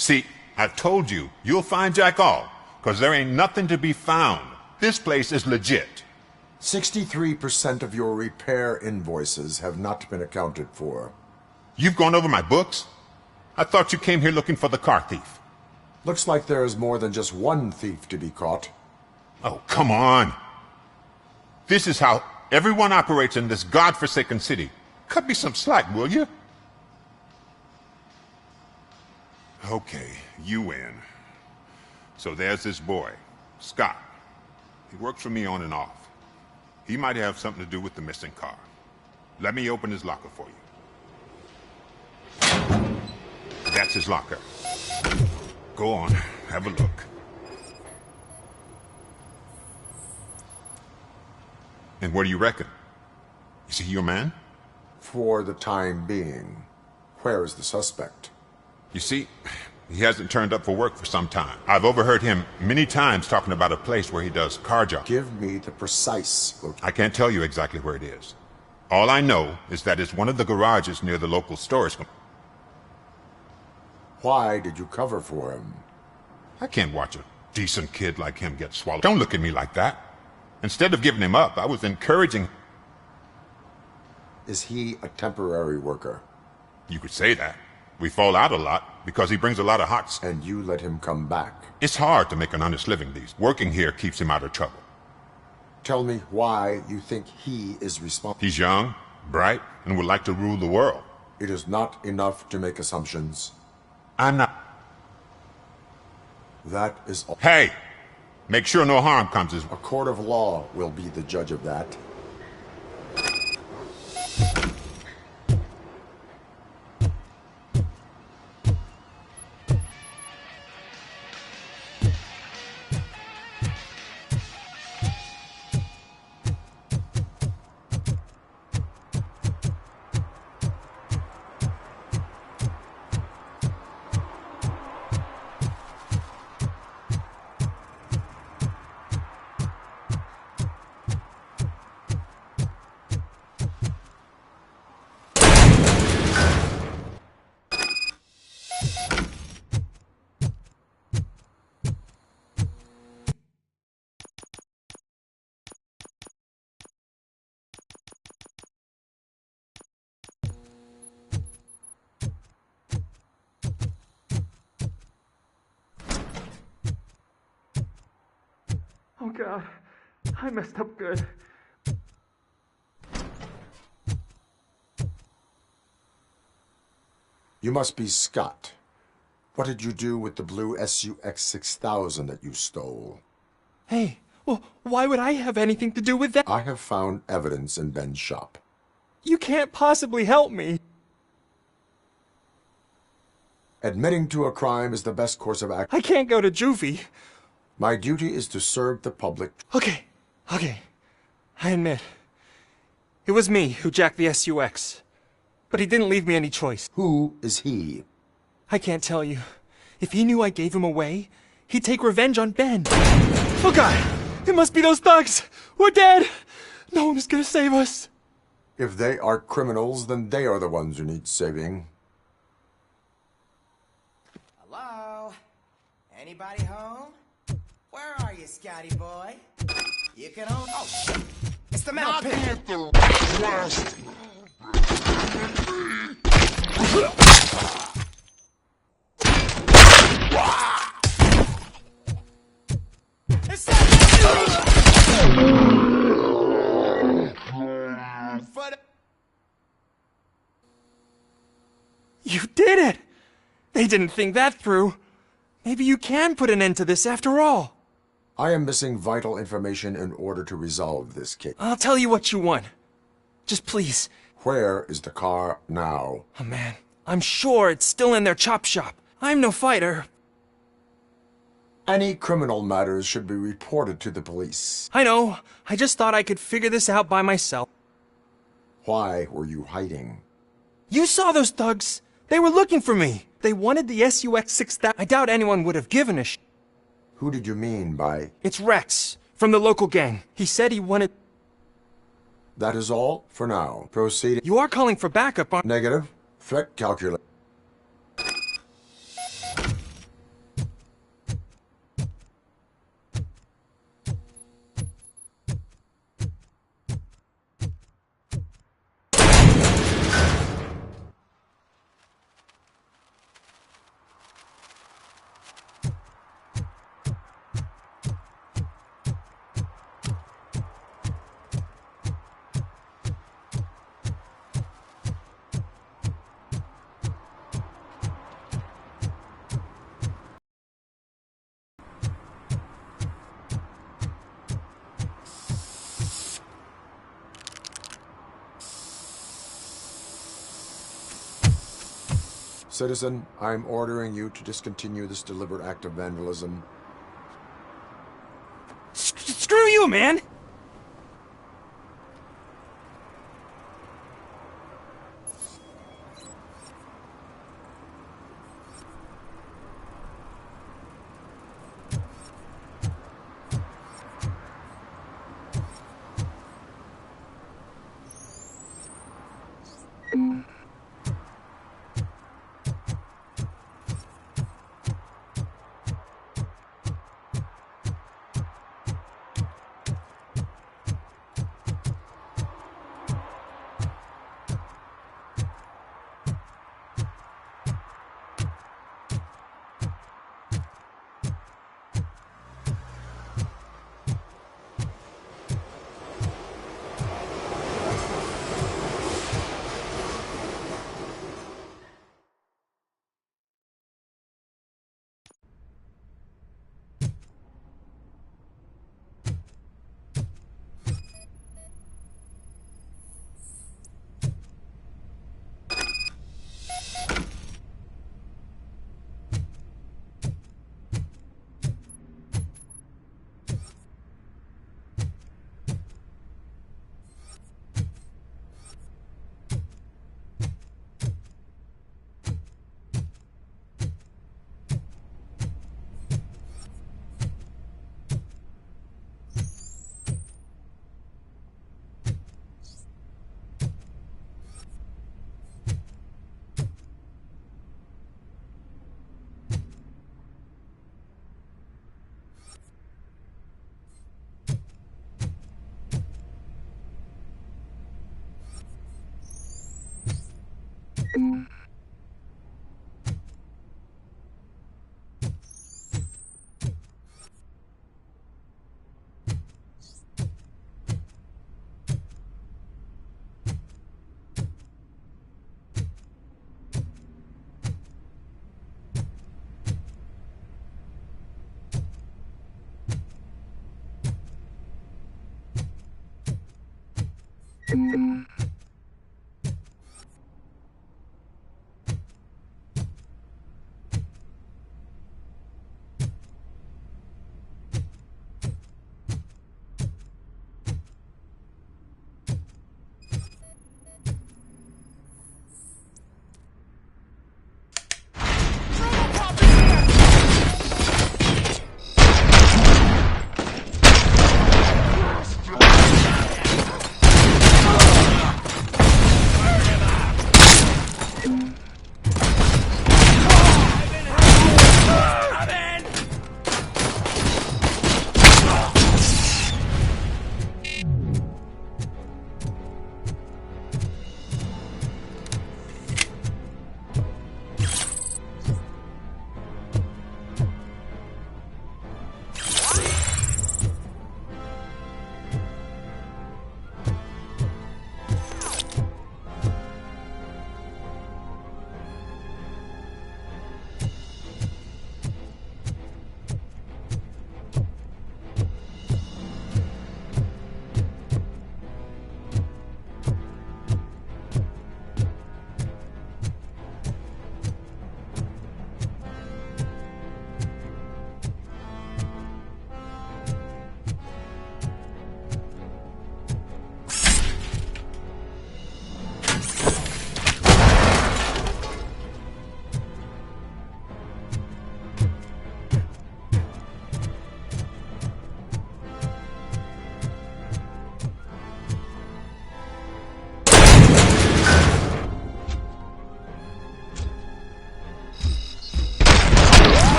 See, I told you, you'll find Jack all, because there ain't nothing to be found. This place is legit. 63% of your repair invoices have not been accounted for. You've gone over my books? I thought you came here looking for the car thief. Looks like there is more than just one thief to be caught. Oh, come on. This is how everyone operates in this godforsaken city. Cut me some slack, will you? Okay, you win. So there's this boy, Scott. He works for me on and off. He might have something to do with the missing car. Let me open his locker for you. That's his locker. Go on, have a look. And what do you reckon? Is he your man? For the time being. Where is the suspect? You see, he hasn't turned up for work for some time. I've overheard him many times talking about a place where he does car jobs. Give me the precise location. I can't tell you exactly where it is. All I know is that it's one of the garages near the local storage company. Why did you cover for him? I can't watch a decent kid like him get swallowed. Don't look at me like that. Instead of giving him up, I was encouraging... Is he a temporary worker? You could say that. We fall out a lot because he brings a lot of hot... And you let him come back? It's hard to make an honest living these. Working here keeps him out of trouble. Tell me why you think he is responsible. He's young, bright, and would like to rule the world. It is not enough to make assumptions. I'm not... That is all. Hey! Make sure no harm comes his... A court of law will be the judge of that. Oh God, I messed up good. You must be Scott. What did you do with the blue SUX 6000 that you stole? Hey, well, why would I have anything to do with that? I have found evidence in Ben's shop. You can't possibly help me. Admitting to a crime is the best course of action. I can't go to juvie. My duty is to serve the public. Okay. I admit. It was me who jacked the SUX. But he didn't leave me any choice. Who is he? I can't tell you. If he knew I gave him away, he'd take revenge on Ben. Oh God! It must be those thugs! We're dead! No one is gonna save us. If they are criminals, then they are the ones who need saving. Hello? Anybody home? Where are you, Scotty boy? You can own... Oh, shit! It's the metal pit! You did it! They didn't think that through. Maybe you can put an end to this after all. I am missing vital information in order to resolve this case. I'll tell you what you want. Just please. Where is the car now? Oh man, I'm sure it's still in their chop shop. I'm no fighter. Any criminal matters should be reported to the police. I know. I just thought I could figure this out by myself. Why were you hiding? You saw those thugs. They were looking for me. They wanted the SUX 6000. I doubt anyone would have given a Who did you mean by... It's Rex, from the local gang. He said he wanted... That is all for now. Proceed. You are calling for backup, aren't... Negative. Threat calculate. Citizen, I'm ordering you to discontinue this deliberate act of vandalism. Screw you, man!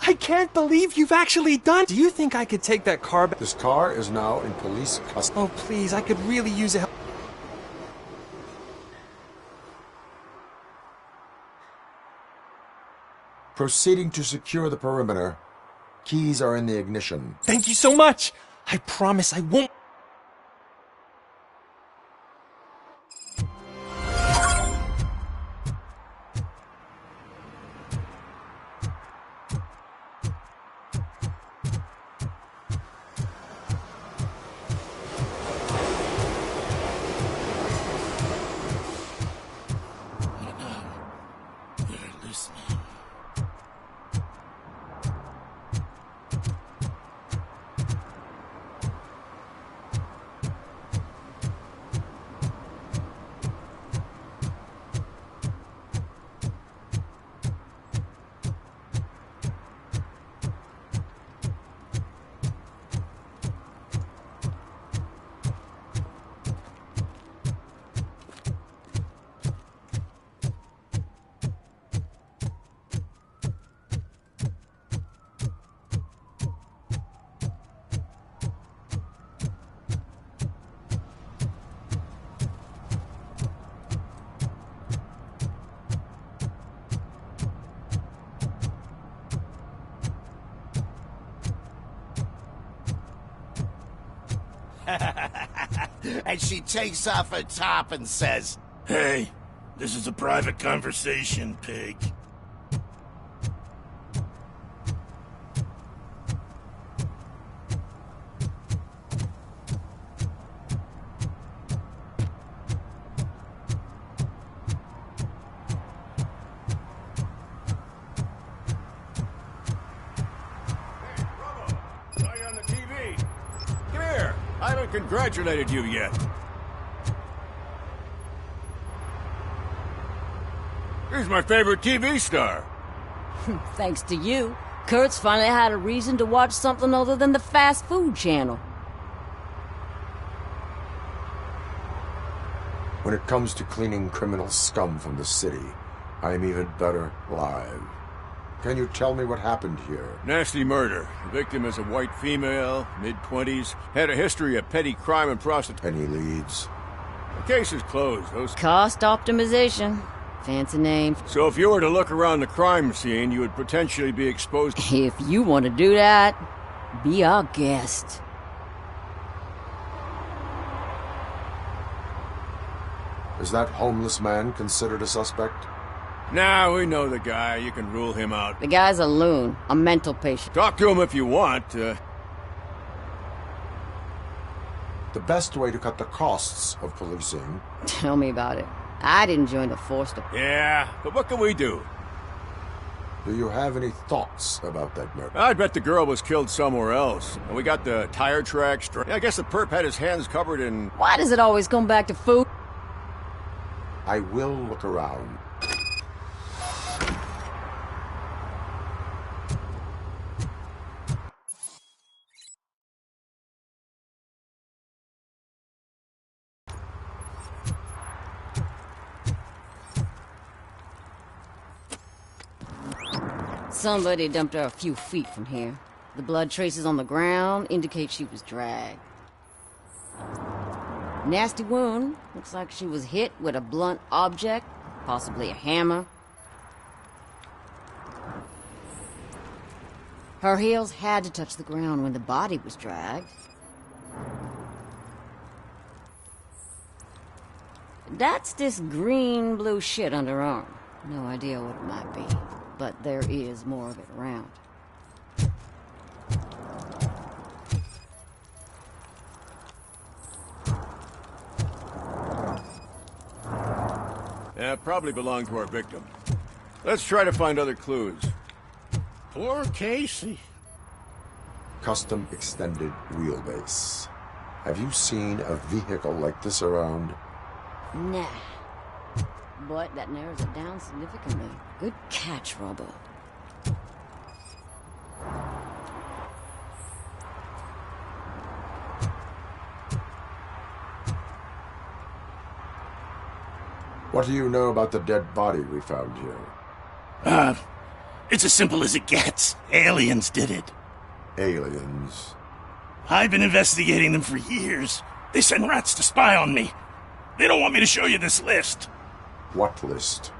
I can't believe you've actually done. Do you think I could take that car back? This car is now in police custody. Oh, please, I could really use a... Proceeding to secure the perimeter. Keys are in the ignition. Thank you so much. I promise I won't... And she takes off her top and says, "Hey, this is a private conversation, pig." Congratulated you yet. He's my favorite TV star. Thanks to you, Kurt's finally had a reason to watch something other than the fast food channel. When it comes to cleaning criminal scum from the city, I am even better live. Can you tell me what happened here? Nasty murder. The victim is a white female, mid-20s, had a history of petty crime and prostitution. Any leads? The case is closed. Cost optimization. Fancy name. So if you were to look around the crime scene, you would potentially be exposed... If you want to do that, be our guest. Is that homeless man considered a suspect? Nah, we know the guy. You can rule him out. The guy's a loon, a mental patient. Talk to him if you want. The best way to cut the costs of policing... Tell me about it. I didn't join the force to... Yeah, but what can we do? Do you have any thoughts about that murder? I bet the girl was killed somewhere else. And we got the tire tracks. I guess the perp had his hands covered in... Why does it always come back to food? I will look around. Somebody dumped her a few feet from here. The blood traces on the ground indicate she was dragged. Nasty wound. Looks like she was hit with a blunt object, possibly a hammer. Her heels had to touch the ground when the body was dragged. That's this green-blue shit under her arm. No idea what it might be, but there is more of it around. Yeah, probably belonged to our victim. Let's try to find other clues. Poor Casey. Custom extended wheelbase. Have you seen a vehicle like this around? Nah. But that narrows it down significantly. Good catch, Robo. What do you know about the dead body we found here? It's as simple as it gets. Aliens did it. Aliens? I've been investigating them for years. They send rats to spy on me. They don't want me to show you this list. What list?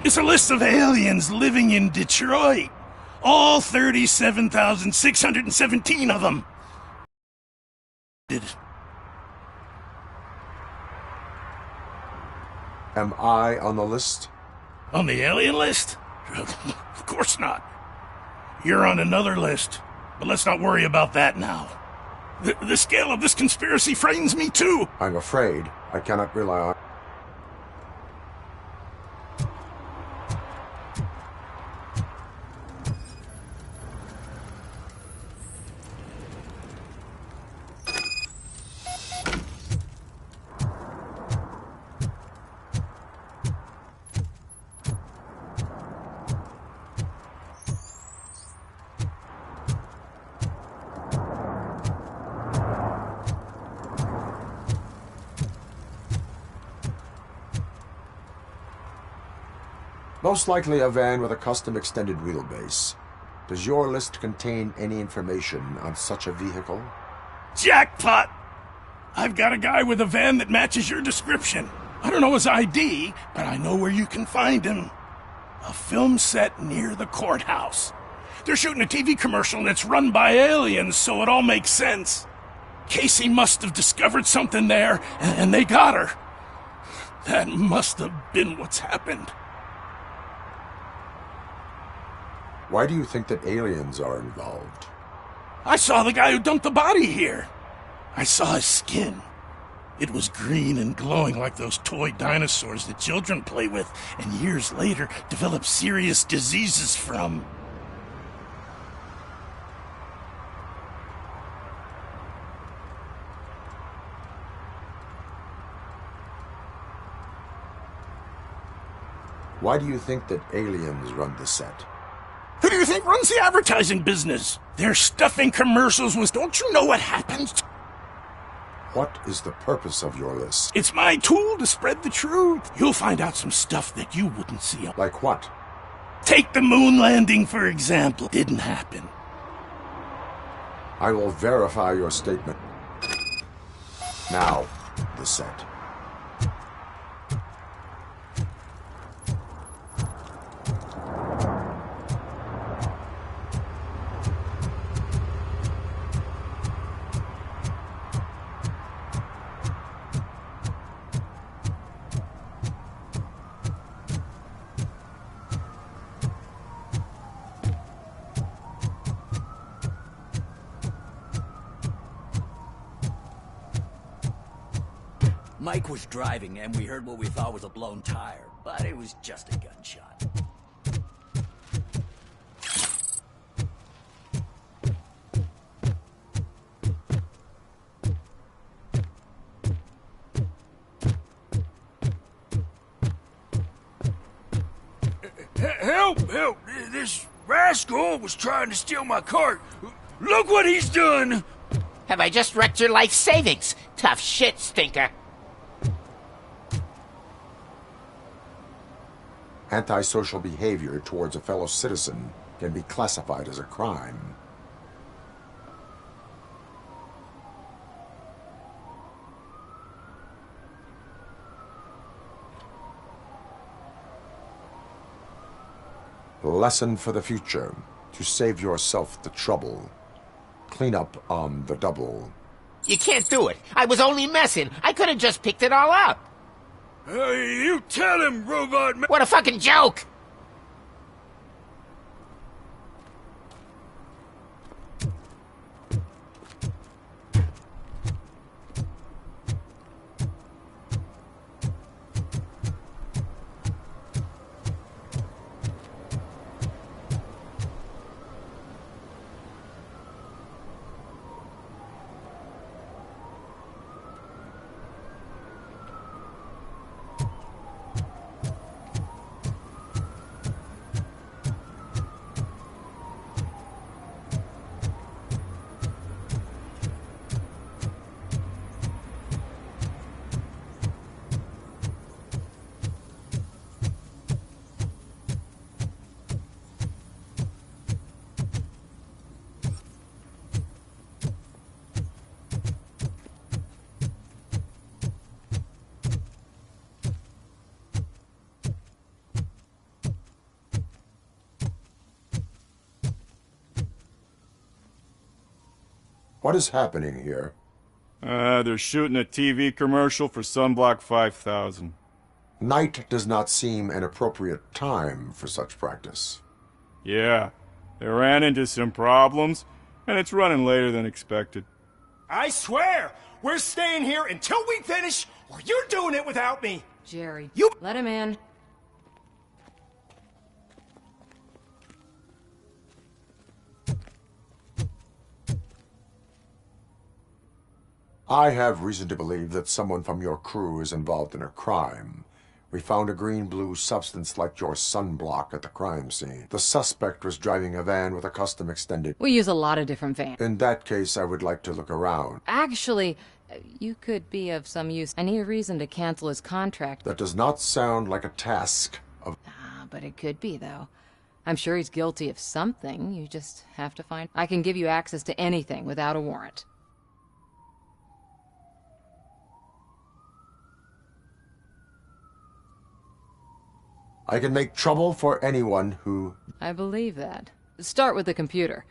It's a list of aliens living in Detroit. All 37,617 of them. Am I on the list? On the alien list? Of course not. You're on another list, but let's not worry about that now. The scale of this conspiracy frightens me too. I'm afraid I cannot rely on... Most likely a van with a custom extended wheelbase. Does your list contain any information on such a vehicle? Jackpot! I've got a guy with a van that matches your description. I don't know his ID, but I know where you can find him. A film set near the courthouse. They're shooting a TV commercial that's run by aliens, so it all makes sense. Casey must have discovered something there, and they got her. That must have been what's happened. Why do you think that aliens are involved? I saw the guy who dumped the body here. I saw his skin. It was green and glowing like those toy dinosaurs that children play with and years later develop serious diseases from. Why do you think that aliens run the set? Who do you think runs the advertising business? They're stuffing commercials with... Don't you know what happens? What is the purpose of your list? It's my tool to spread the truth. You'll find out some stuff that you wouldn't see. Like what? Take the moon landing, for example. Didn't happen. I will verify your statement. Now, the set. Mike was driving, and we heard what we thought was a blown tire, but it was just a gunshot. Help! Help! This rascal was trying to steal my cart. Look what he's done! Have I just wrecked your life savings? Tough shit, stinker. Antisocial behavior towards a fellow citizen can be classified as a crime. Lesson for the future: to save yourself the trouble. Clean up on the double. You can't do it. I was only messing. I could have just picked it all up. You tell him, robot man. What a fucking joke! What is happening here? They're shooting a TV commercial for Sunblock 5000. Night does not seem an appropriate time for such practice. Yeah, they ran into some problems, and it's running later than expected. I swear, we're staying here until we finish, or you're doing it without me! Jerry, you let him in. I have reason to believe that someone from your crew is involved in a crime. We found a green-blue substance like your sunblock at the crime scene. The suspect was driving a van with a custom extended... We use a lot of different vans. In that case, I would like to look around. Actually, you could be of some use. I need a reason to cancel his contract. That does not sound like a task of... But it could be, though. I'm sure he's guilty of something. You just have to find... I can give you access to anything without a warrant. I can make trouble for anyone who... I believe that. Start with the computer.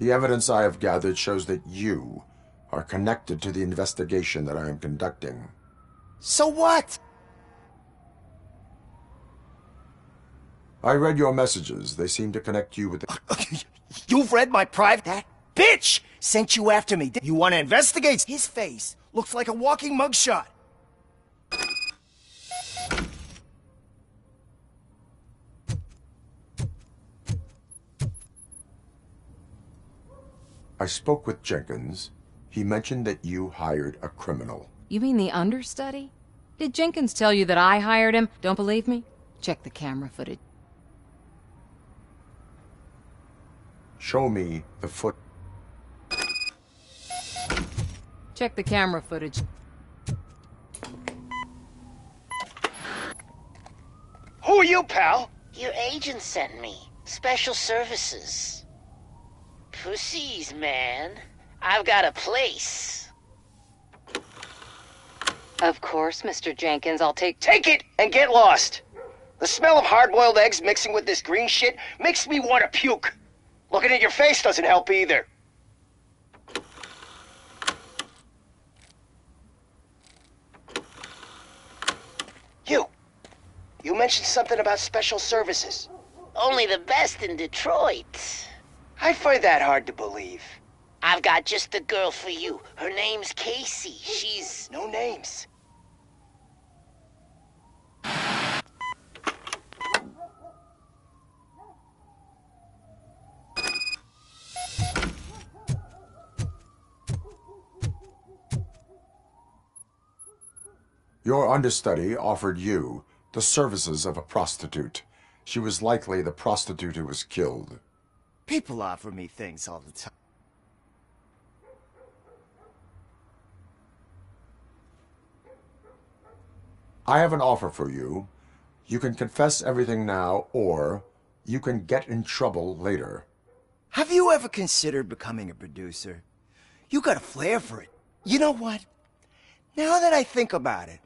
The evidence I have gathered shows that you are connected to the investigation that I am conducting. So what? I read your messages. They seem to connect you with the... You've read my private... That bitch sent you after me. You want to investigate? His face looks like a walking mugshot. I spoke with Jenkins. He mentioned that you hired a criminal. You mean the understudy? Did Jenkins tell you that I hired him? Don't believe me? Check the camera footage. Show me the foot. Check the camera footage. Who are you, pal? Your agent sent me. Special services. Pussies, man. I've got a place. Of course, Mr. Jenkins, I'll take it and get lost. The smell of hard-boiled eggs mixing with this green shit makes me want to puke. Looking at your face doesn't help either. You mentioned something about special services. Only the best in Detroit. I find that hard to believe. I've got just the girl for you. Her name's Casey. She's... No names. Your understudy offered you the services of a prostitute. She was likely the prostitute who was killed. People offer me things all the time. I have an offer for you. You can confess everything now, or you can get in trouble later. Have you ever considered becoming a producer? You got a flair for it. You know what? Now that I think about it,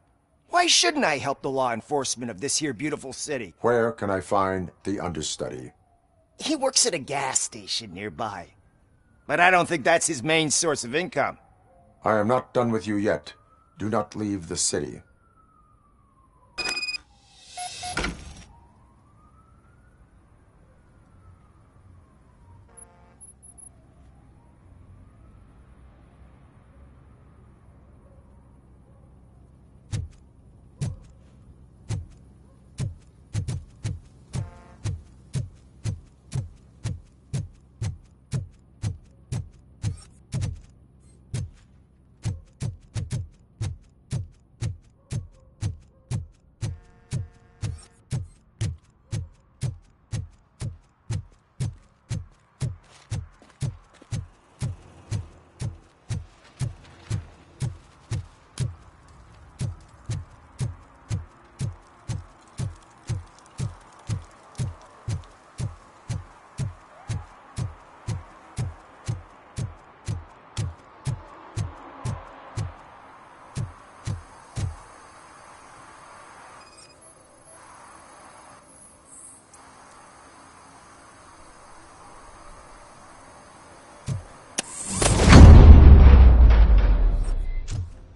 why shouldn't I help the law enforcement of this here beautiful city? Where can I find the understudy? He works at a gas station nearby. But I don't think that's his main source of income. I am not done with you yet. Do not leave the city.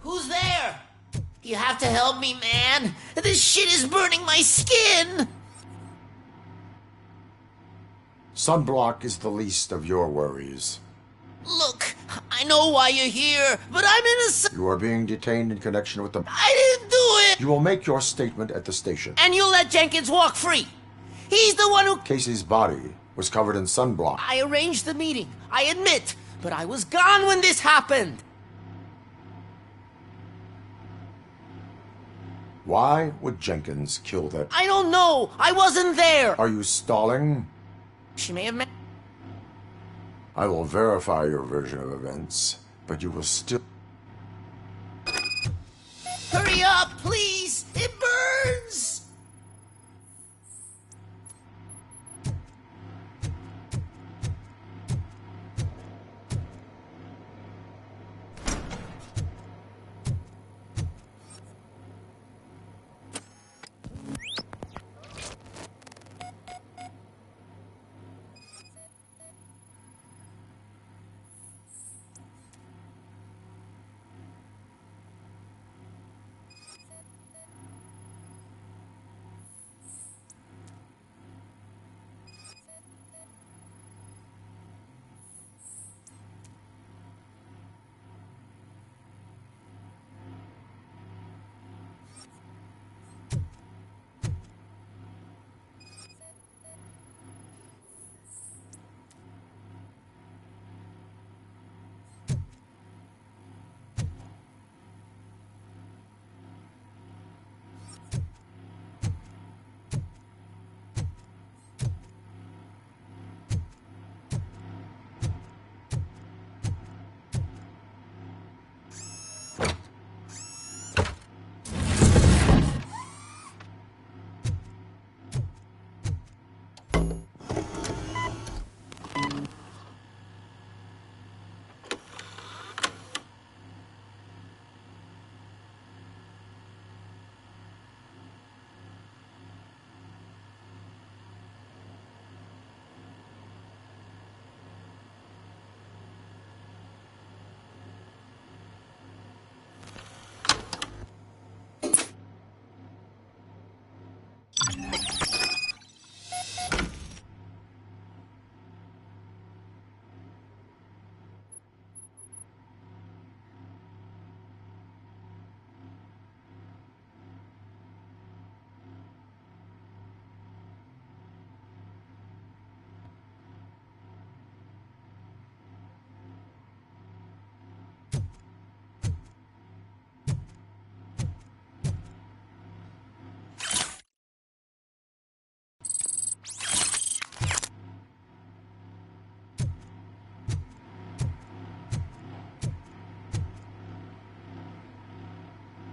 Who's there? You have to help me, man. This shit is burning my skin. Sunblock is the least of your worries. Look, I know why you're here, but I'm innocent. You are being detained in connection with the... I didn't do it! You will make your statement at the station. And you let Jenkins walk free. He's the one who... Casey's body was covered in sunblock. I arranged the meeting, I admit, but I was gone when this happened. Why would Jenkins kill that... I don't know. I wasn't there. Are you stalling? She may have met... I will verify your version of events, but you will still... Hurry up, please! It burns!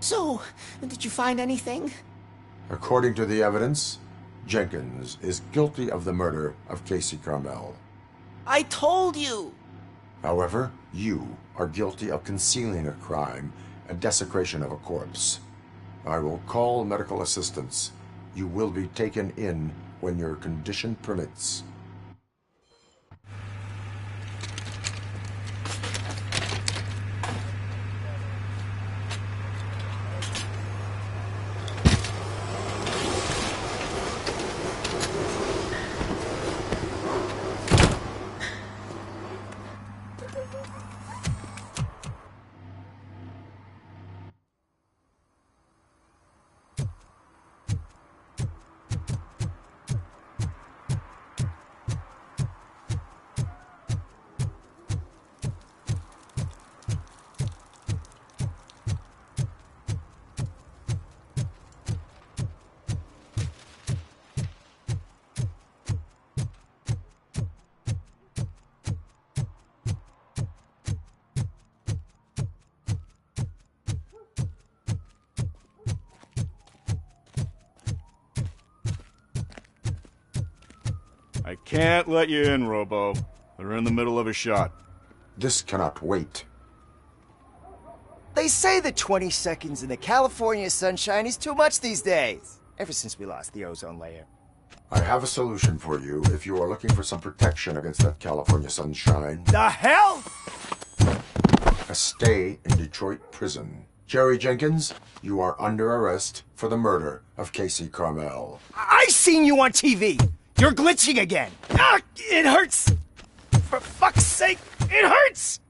So, did you find anything? According to the evidence, Jenkins is guilty of the murder of Casey Carmel. I told you! However, you are guilty of concealing a crime a desecration of a corpse. I will call medical assistance. You will be taken in when your condition permits. I can't let you in, Robo. They're in the middle of a shot. This cannot wait. They say the 20 seconds in the California sunshine is too much these days. Ever since we lost the ozone layer. I have a solution for you if you are looking for some protection against that California sunshine. The hell? A stay in Detroit prison. Jerry Jenkins, you are under arrest for the murder of Casey Carmel. I seen you on TV. You're glitching again. Ah, it hurts. For fuck's sake, it hurts.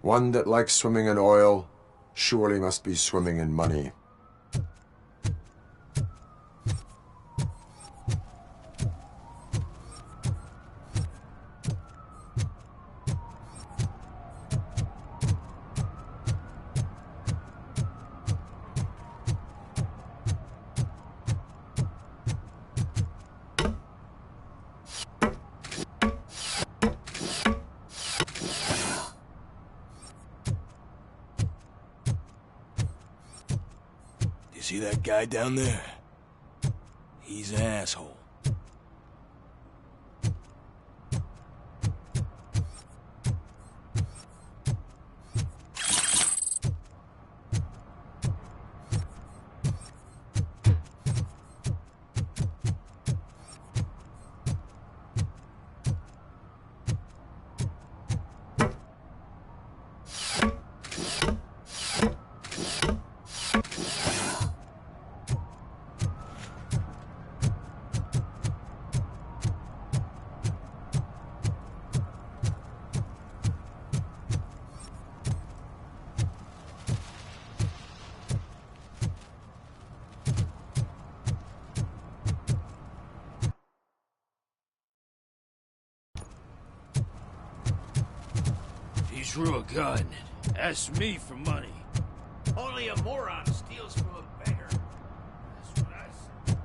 One that likes swimming in oil surely must be swimming in money. See that guy down there? He's an asshole. Drew a gun, asked me for money. Only a moron steals from a beggar. That's what I said.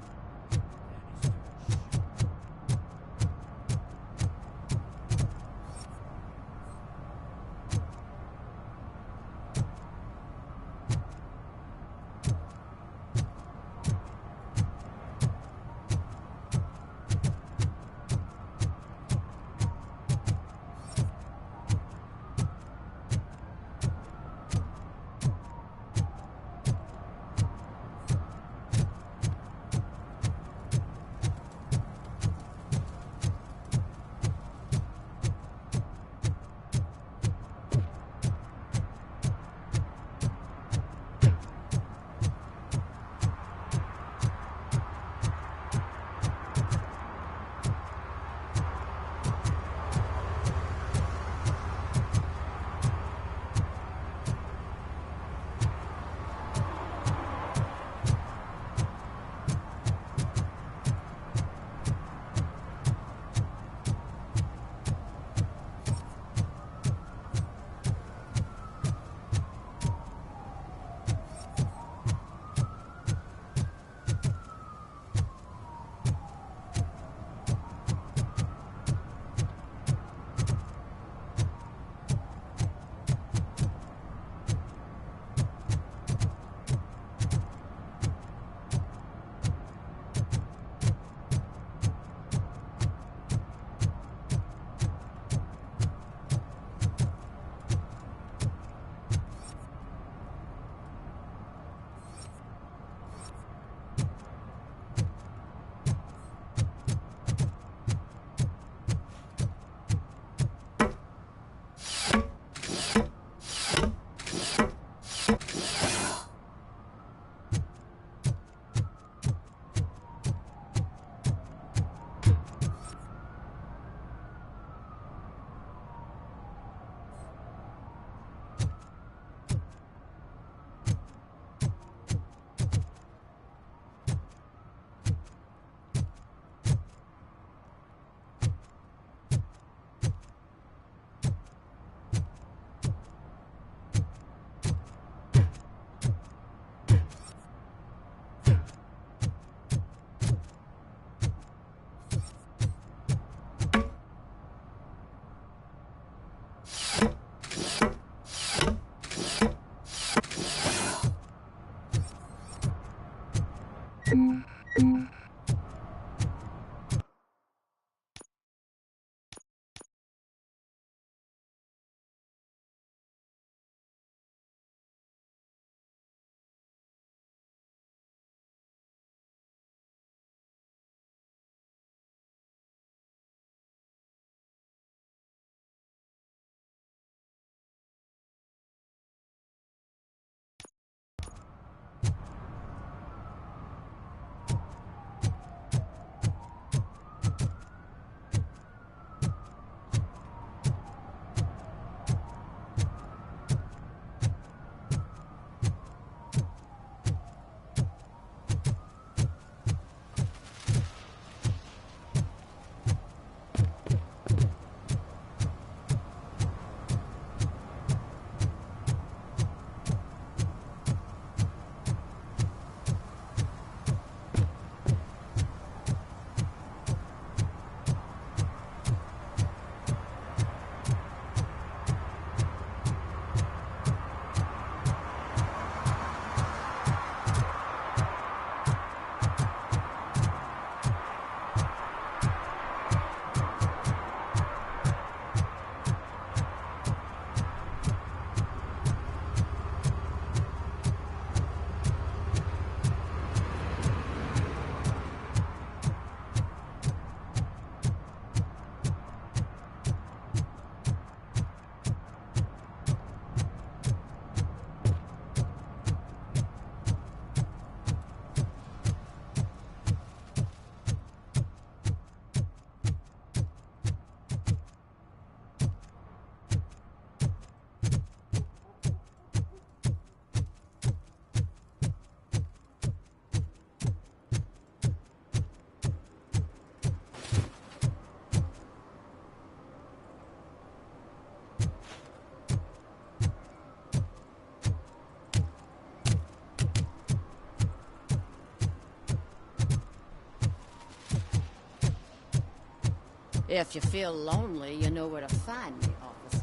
If you feel lonely, you know where to find me, officer.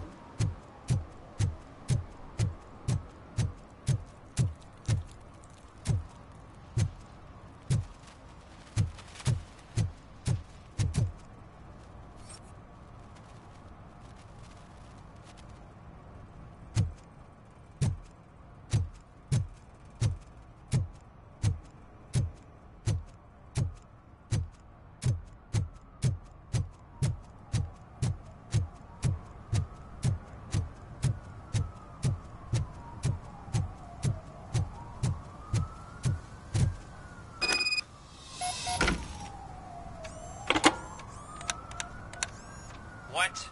What?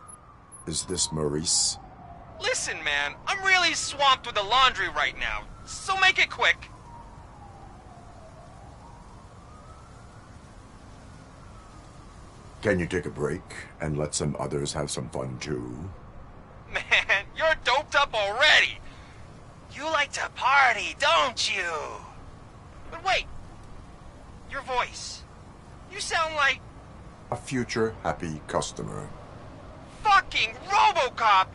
Is this Maurice? Listen, man, I'm really swamped with the laundry right now, so make it quick. Can you take a break and let some others have some fun too? Man, you're doped up already. You like to party, don't you? But wait, your voice. You sound like... A future happy customer. Fucking Robocop!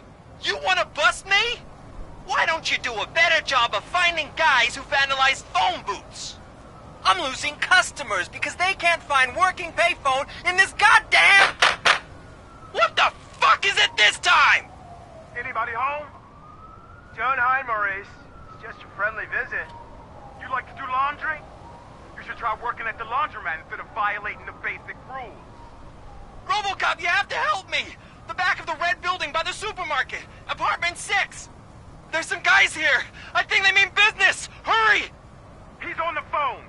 You wanna bust me? Why don't you do a better job of finding guys who vandalize phone booths? I'm losing customers because they can't find working payphone in this goddamn... What the fuck is it this time? Anybody home? Don't hide, Maurice. It's just a friendly visit. You like to do laundry? You should try working at the laundromat instead of violating the basic rules. Robocop, you have to help me! The back of the red building by the supermarket. Apartment 6. There's some guys here! I think they mean business! Hurry! He's on the phone!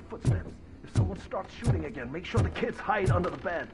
Footsteps. If someone starts shooting again, make sure the kids hide under the bed.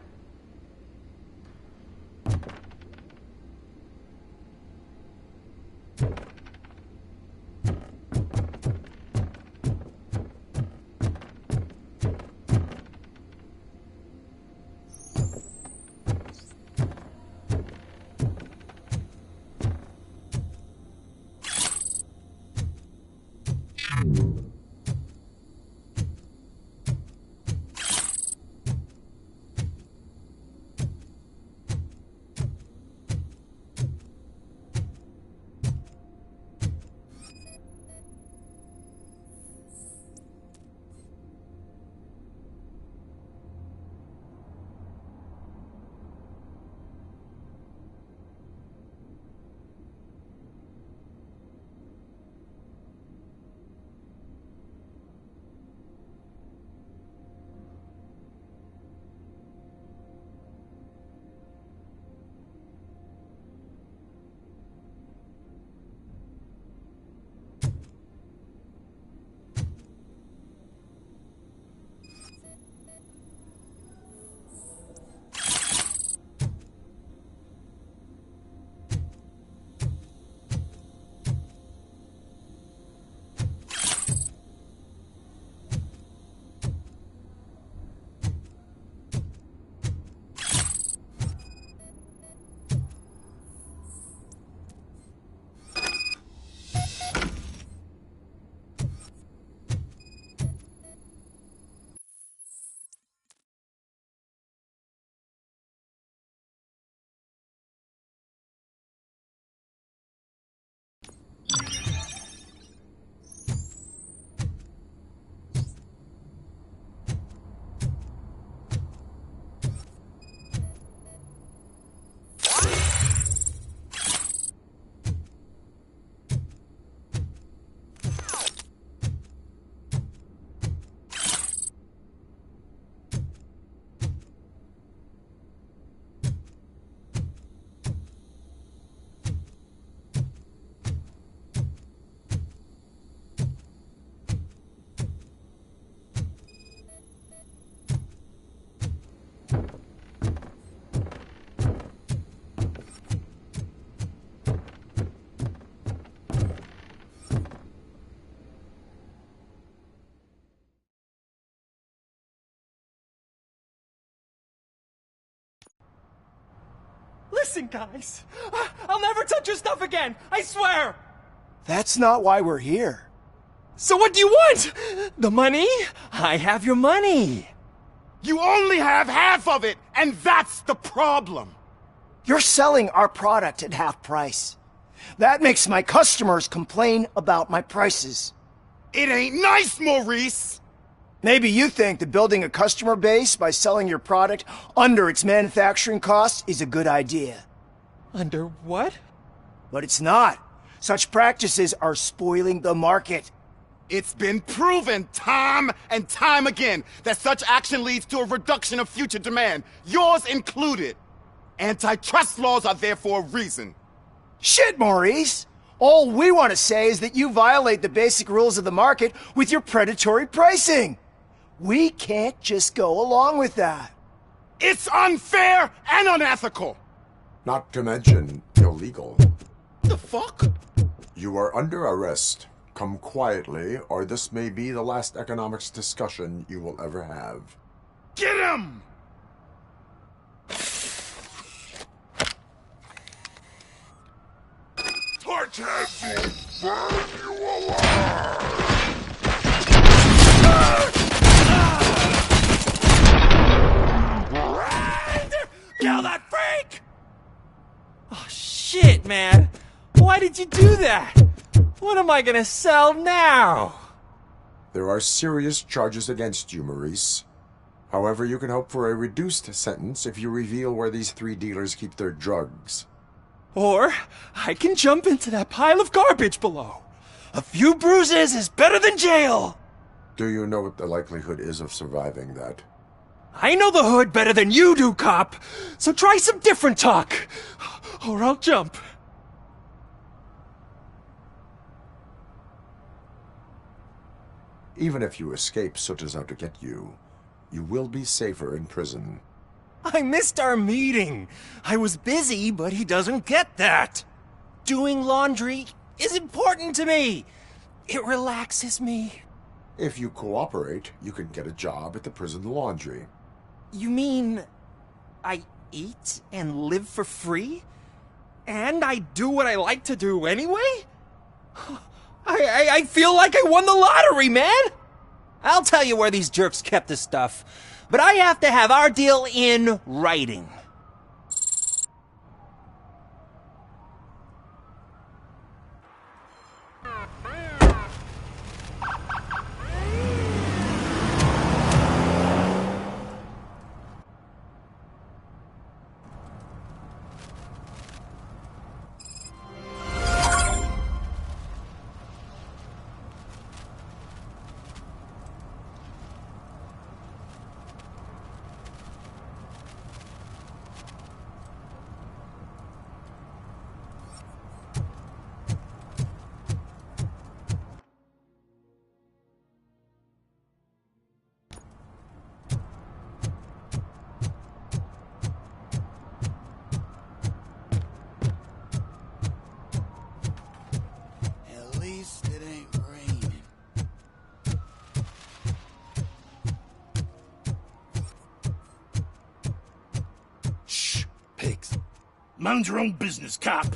Listen, guys. I'll never touch your stuff again. I swear. That's not why we're here. So what do you want? The money? I have your money. You only have half of it, and that's the problem. You're selling our product at half price. That makes my customers complain about my prices. It ain't nice, Maurice. Maybe you think that building a customer base by selling your product under its manufacturing costs is a good idea. Under what? But it's not. Such practices are spoiling the market. It's been proven time and time again that such action leads to a reduction of future demand, yours included. Antitrust laws are there for a reason. Shit, Maurice! All we want to say is that you violate the basic rules of the market with your predatory pricing. We can't just go along with that. It's unfair and unethical. Not to mention illegal. The fuck? You are under arrest. Come quietly, or this may be the last economics discussion you will ever have. Get him! Torchheads will burn you alive! Kill that freak! Oh, shit, man. Why did you do that? What am I gonna sell now? There are serious charges against you, Maurice. However, you can hope for a reduced sentence if you reveal where these 3 dealers keep their drugs. Or I can jump into that pile of garbage below. A few bruises is better than jail. Do you know what the likelihood is of surviving that? I know the hood better than you do, cop. So try some different talk, or I'll jump. Even if you escape Soot is out to get you, you will be safer in prison. I missed our meeting. I was busy, but he doesn't get that. Doing laundry is important to me. It relaxes me. If you cooperate, you can get a job at the prison laundry. You mean I eat and live for free? And I do what I like to do anyway? I feel like I won the lottery, man! I'll tell you where these jerks kept the stuff, but I have to have our deal in writing. Mind your own business, cop.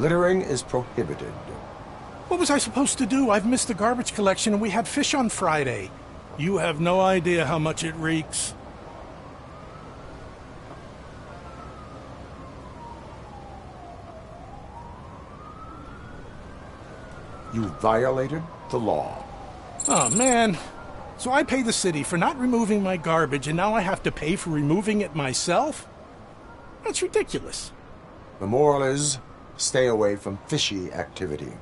Littering is prohibited. What was I supposed to do? I've missed the garbage collection and we had fish on Friday. You have no idea how much it reeks. You violated the law. Oh, man. So I pay the city for not removing my garbage, and now I have to pay for removing it myself? That's ridiculous. The moral is, stay away from fishy activity.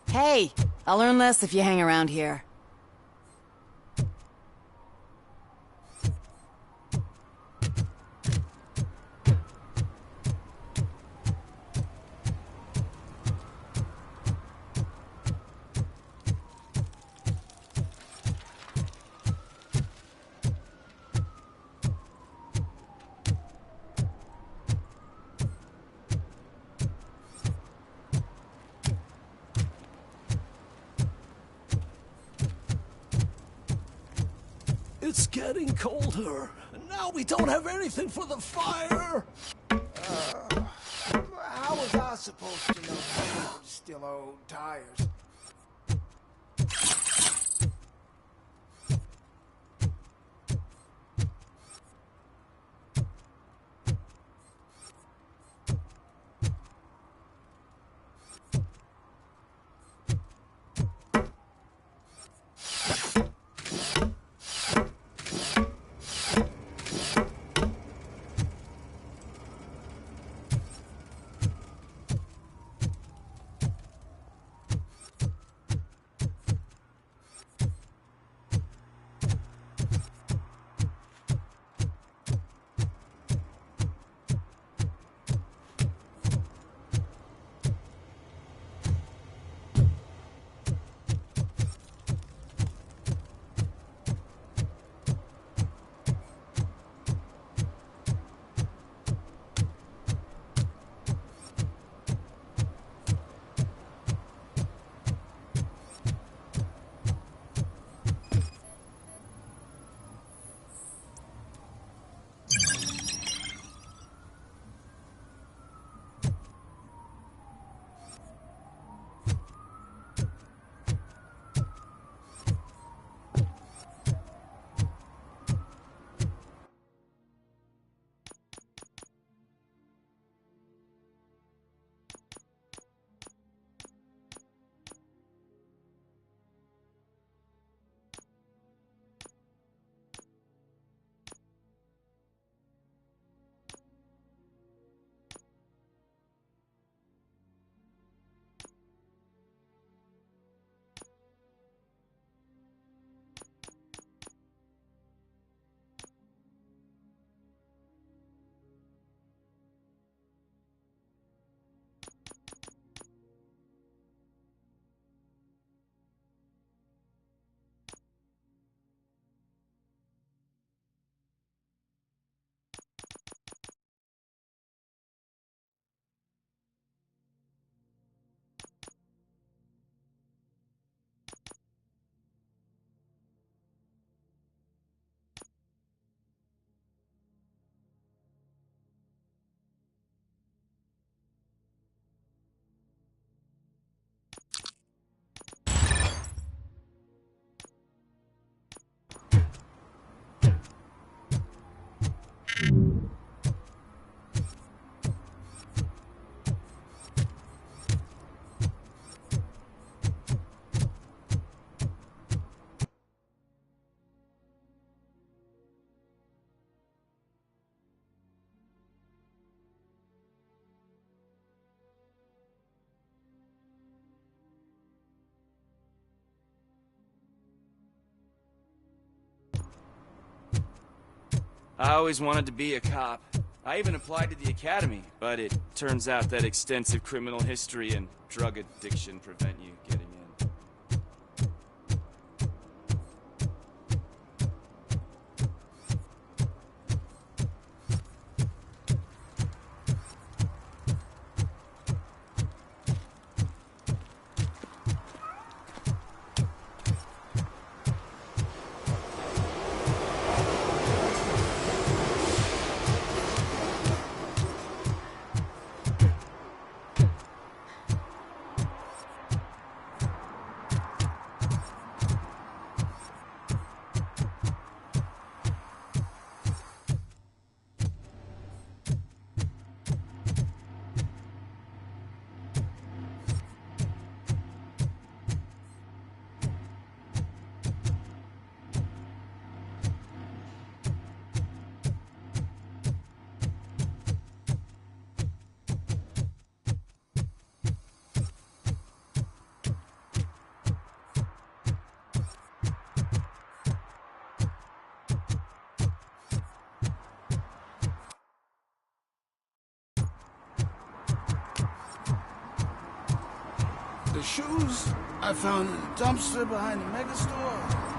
Hey, I'll learn less if you hang around here. It's getting colder, and now we don't have anything for the fire. How was I supposed to know someone would steal our old tires? I always wanted to be a cop. I even applied to the academy, but it turns out that extensive criminal history and drug addiction prevent you getting in. The shoes I found in the dumpster behind the mega store.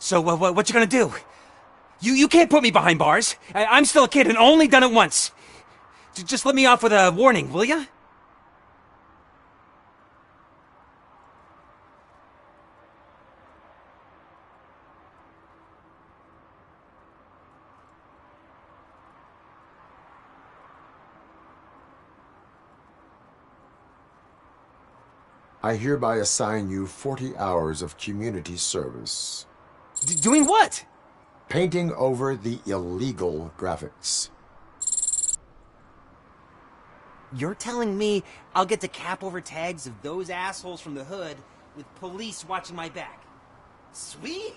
So, what you gonna do? You can't put me behind bars. I'm still a kid and only done it once. Just let me off with a warning, will ya? I hereby assign you 40 hours of community service. Doing what? Painting over the illegal graphics. You're telling me I'll get to cap over tags of those assholes from the hood with police watching my back? Sweet!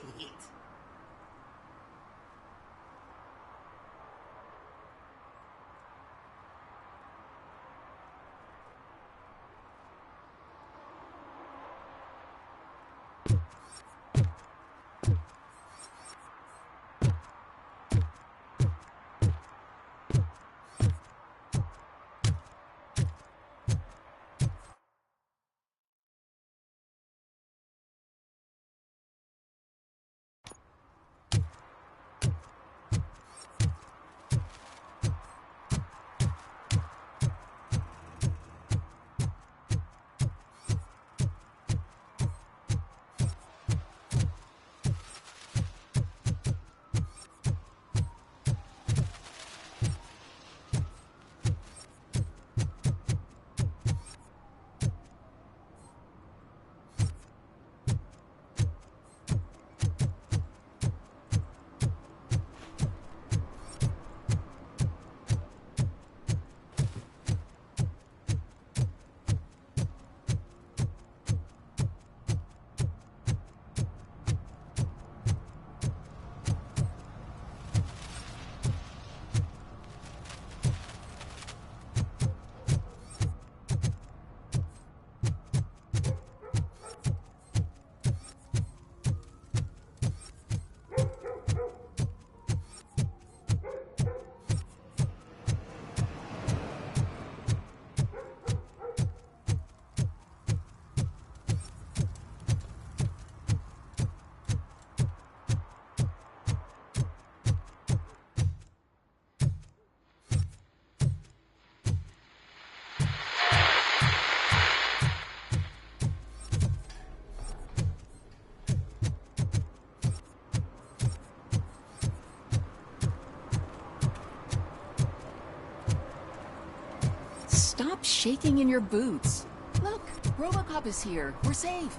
shaking in your boots. Look, Robocop is here. We're safe.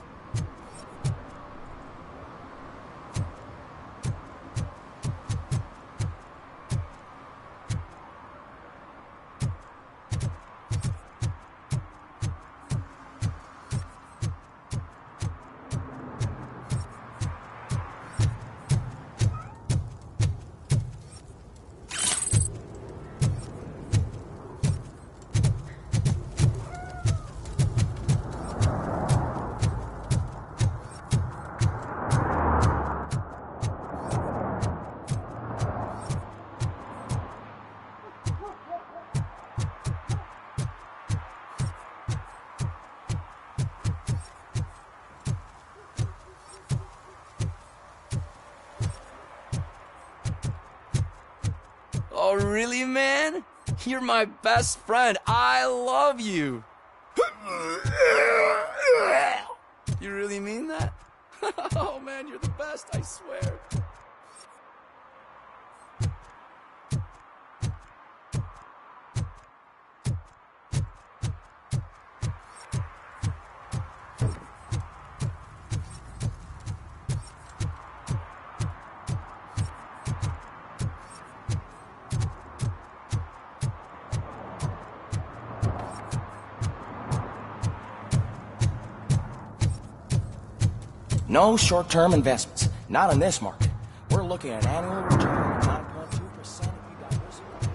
Oh, really, man? You're my best friend. I love you. You really mean that? Oh, man, you're the best, I swear. No short-term investments. Not in this market. We're looking at an annual return of 9.2% if you diversify.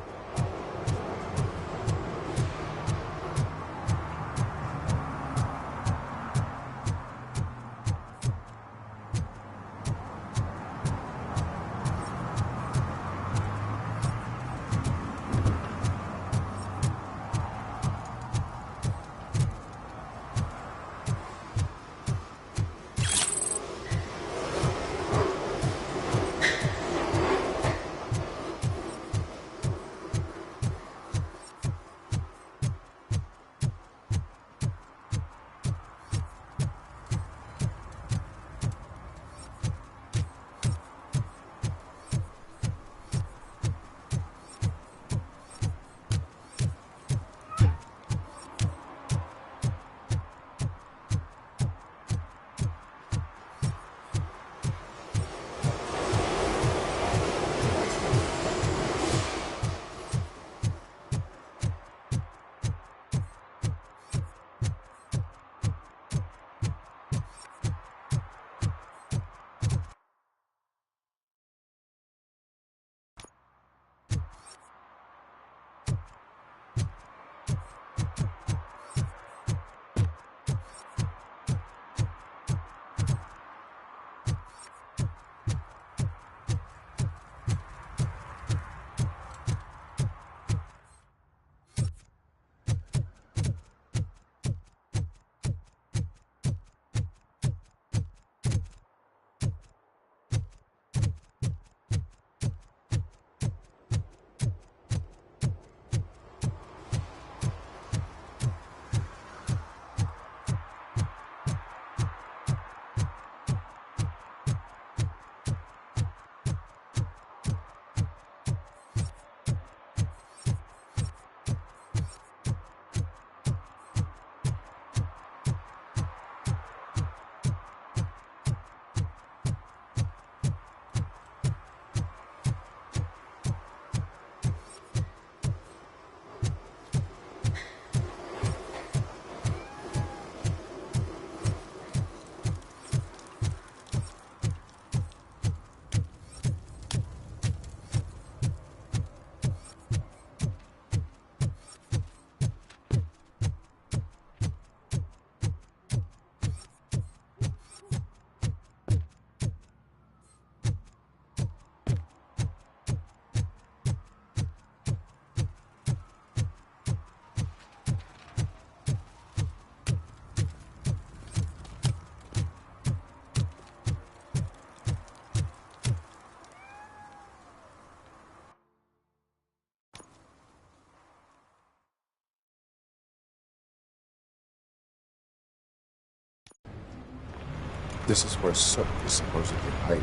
This is where Soap is supposedly hiding.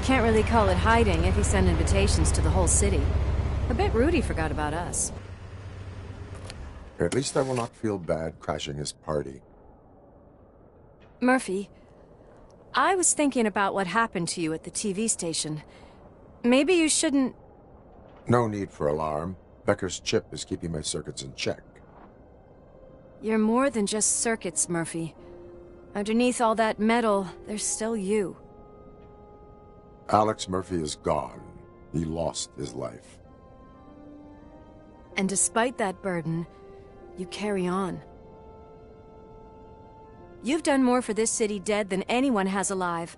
Can't really call it hiding if he sent invitations to the whole city. I bet Rudy forgot about us. At least I will not feel bad crashing his party. Murphy, I was thinking about what happened to you at the TV station. Maybe you shouldn't... No need for alarm. Becker's chip is keeping my circuits in check. You're more than just circuits, Murphy. Underneath all that metal, there's still you. Alex Murphy is gone. He lost his life. And despite that burden, you carry on. You've done more for this city dead than anyone has alive.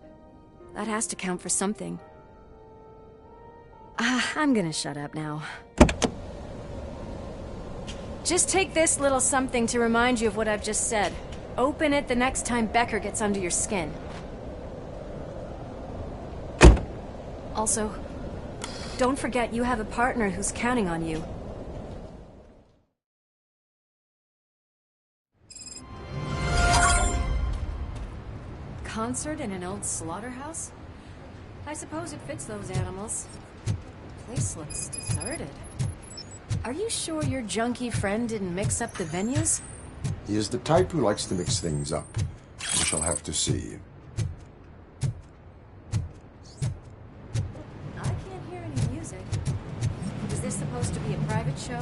That has to count for something. I'm gonna shut up now. Just take this little something to remind you of what I've just said. Open it the next time Becker gets under your skin. Also, don't forget you have a partner who's counting on you. Concert in an old slaughterhouse? I suppose it fits those animals. Place looks deserted. Are you sure your junkie friend didn't mix up the venues? He is the type who likes to mix things up. We shall have to see. I can't hear any music. Is this supposed to be a private show?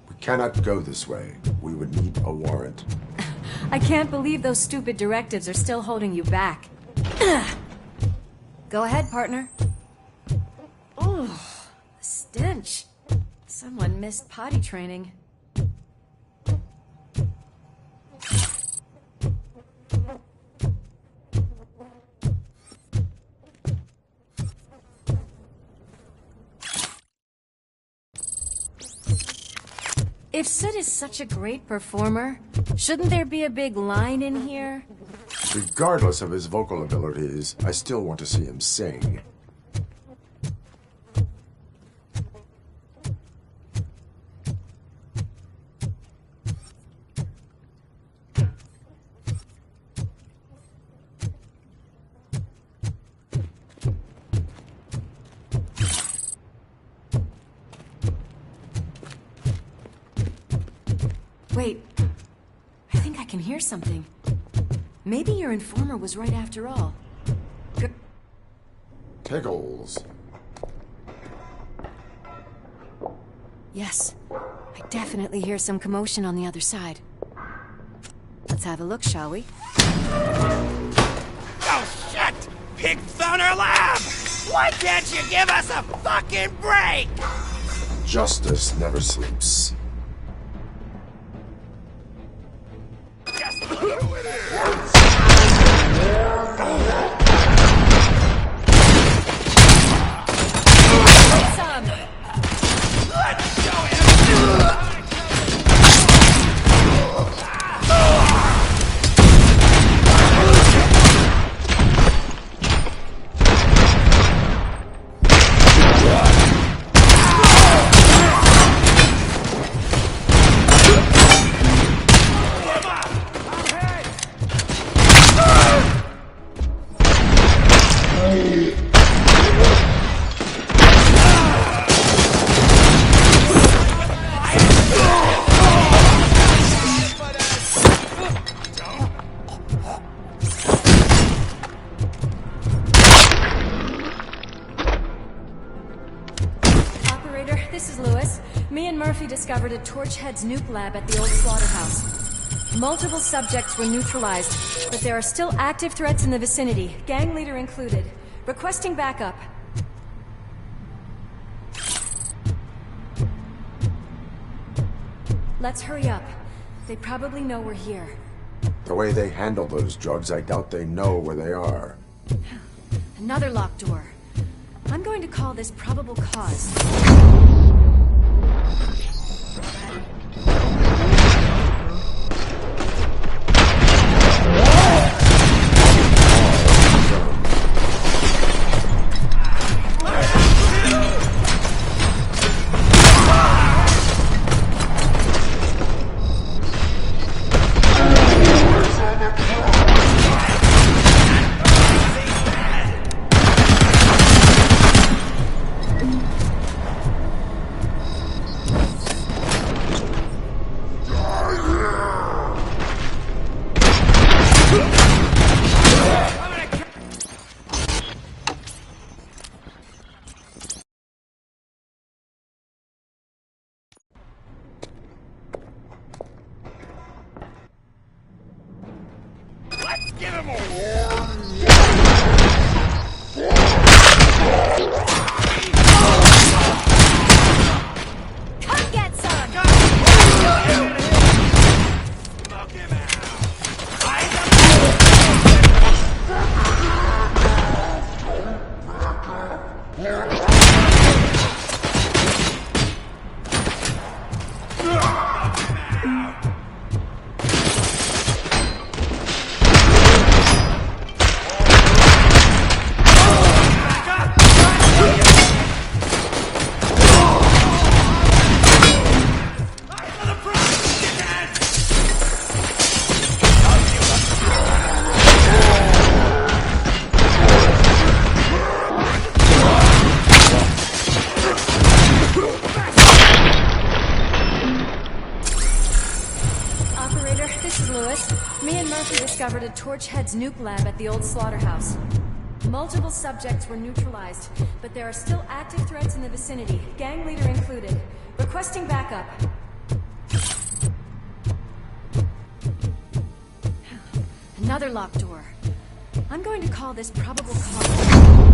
We cannot go this way. We would need a warrant. I can't believe those stupid directives are still holding you back. Go ahead, partner. Ooh, the stench. Someone missed potty training. If Sid is such a great performer, shouldn't there be a big line in here? Regardless of his vocal abilities, I still want to see him sing. Wait, I think I can hear something. Maybe your informer was right after all. Tiggles. Yes, I definitely hear some commotion on the other side. Let's have a look, shall we? Oh, shit! Pig Thunder Lab! Why can't you give us a fucking break? Justice never sleeps. Discovered a Torchhead's nuke lab at the old slaughterhouse. Multiple subjects were neutralized, but there are still active threats in the vicinity, gang leader included. Requesting backup. Let's hurry up. They probably know we're here. The way they handle those drugs, I doubt they know where they are. Another locked door. I'm going to call this probable cause. discovered a Torchhead's nuke lab at the old slaughterhouse. Multiple subjects were neutralized, but there are still active threats in the vicinity, gang leader included. Requesting backup. Another locked door. I'm going to call this probable cause.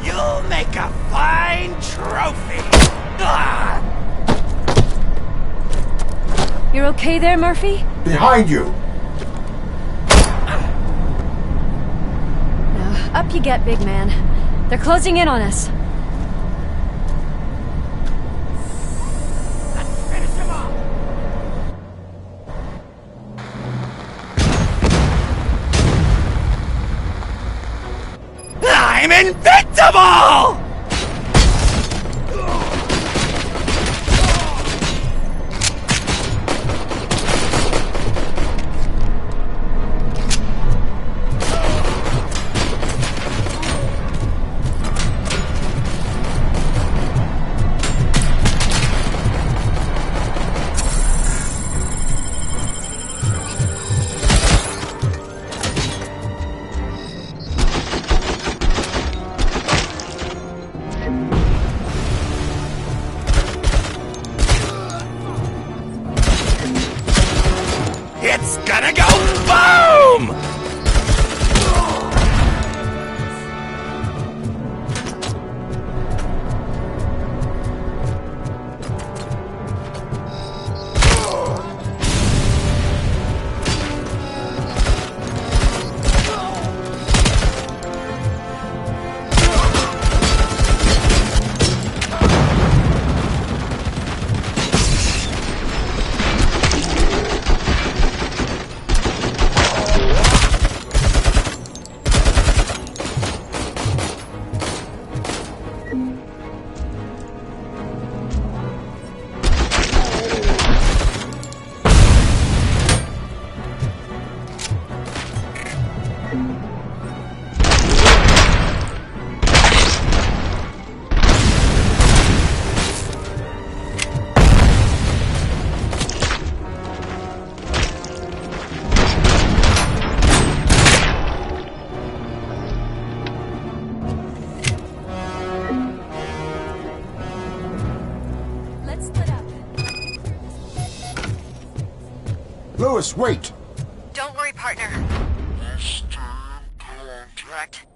You'll make a fine trophy. You're okay there, Murphy? Behind you! Now, up you get, big man. They're closing in on us. I'm invincible! Lewis, wait! Don't worry, partner. Contract.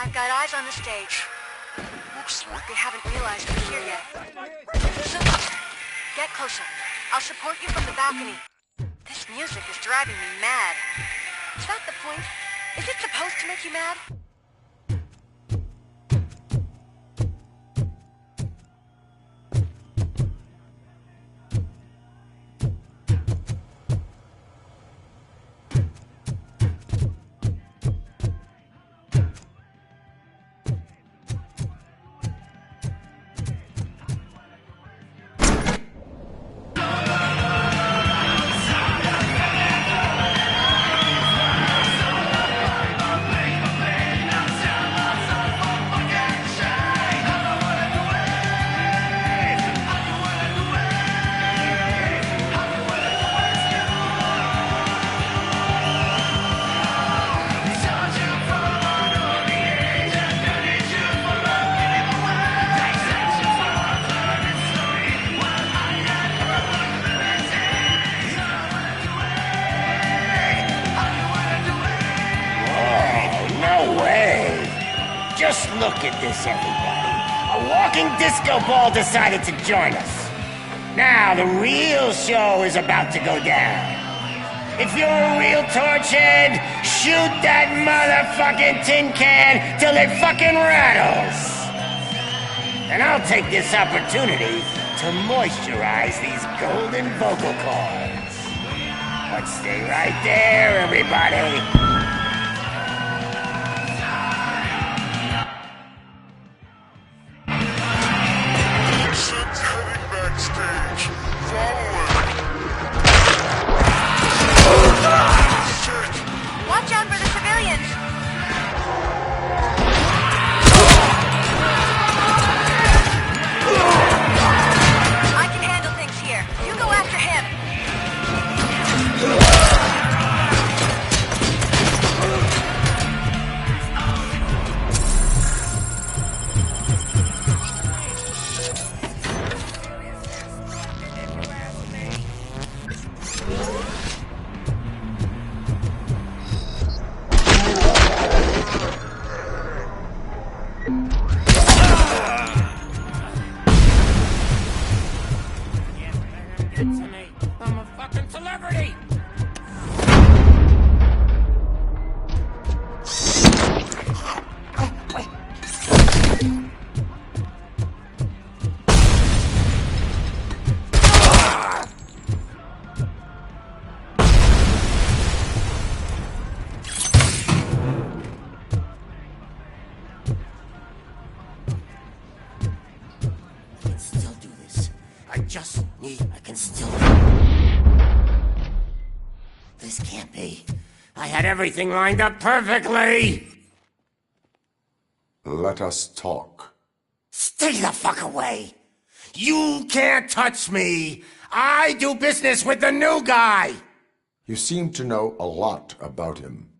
I've got eyes on the stage. Looks like they haven't realized we're here yet. Look, get closer. I'll support you from the balcony. This music is driving me mad. Is that the point? Is it supposed to make you mad? Just look at this, everybody. A walking disco ball decided to join us. Now, the real show is about to go down. If you're a real torchhead, shoot that motherfucking tin can till it fucking rattles. And I'll take this opportunity to moisturize these golden vocal cords. But stay right there, everybody. Watch out for the civilians! I can handle things here. You go after him. celebrity! I can still... This can't be. I had everything lined up perfectly! Let us talk. Stay the fuck away! You can't touch me! I do business with the new guy! You seem to know a lot about him.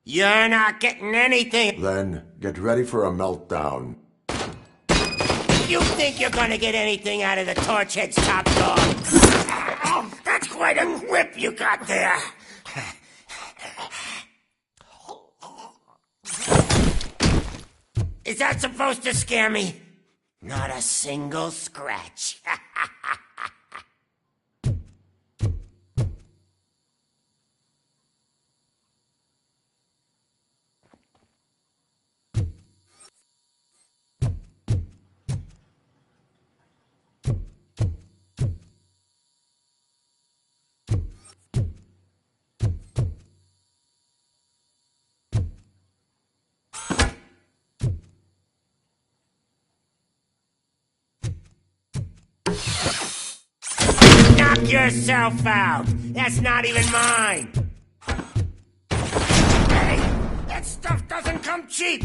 You're not getting anything! Then get ready for a meltdown. You think you're gonna get anything out of the Torchhead's top dog? Oh, that's quite a grip you got there! Is that supposed to scare me? Not a single scratch. Knock yourself out! That's not even mine! Hey, that stuff doesn't come cheap!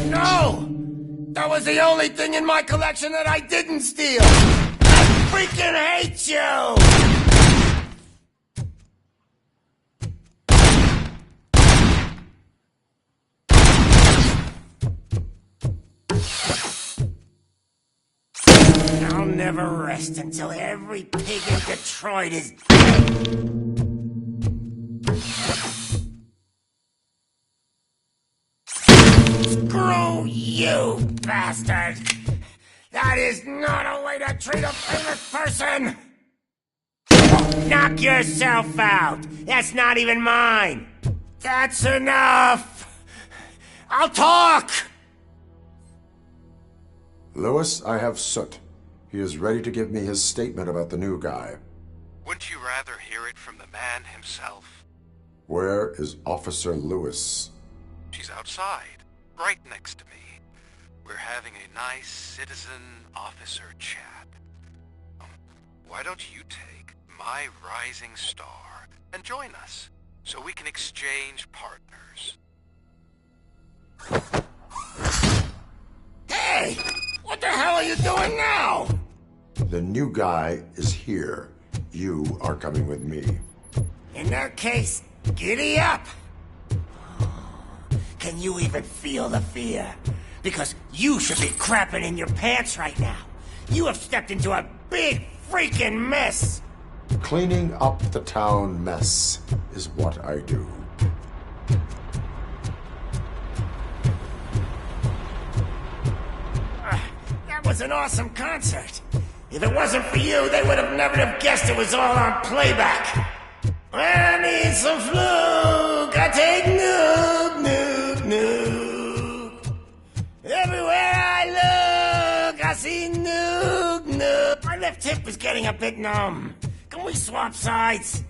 No! That was the only thing in my collection that I didn't steal! I freaking hate you! I'll never rest until every pig in Detroit is dead. Screw you, bastard! That is not a way to treat a famous person! Knock yourself out! That's not even mine! That's enough! I'll talk! Lewis, I have Soot. He is ready to give me his statement about the new guy. Wouldn't you rather hear it from the man himself? Where is Officer Lewis? She's outside, right next to me. We're having a nice citizen-officer chat. Why don't you take my rising star and join us, so we can exchange partners? Hey! What the hell are you doing now? The new guy is here. You are coming with me. In that case, giddy up! Can you even feel the fear? Because you should be crapping in your pants right now. You have stepped into a big freaking mess! Cleaning up the town mess is what I do. That was an awesome concert. If it wasn't for you, they would have never have guessed it was all on playback. I need some fluke. I take nuke, nuke, nuke. Everywhere I look, I see nuke, nuke. My left hip is getting a bit numb. Can we swap sides?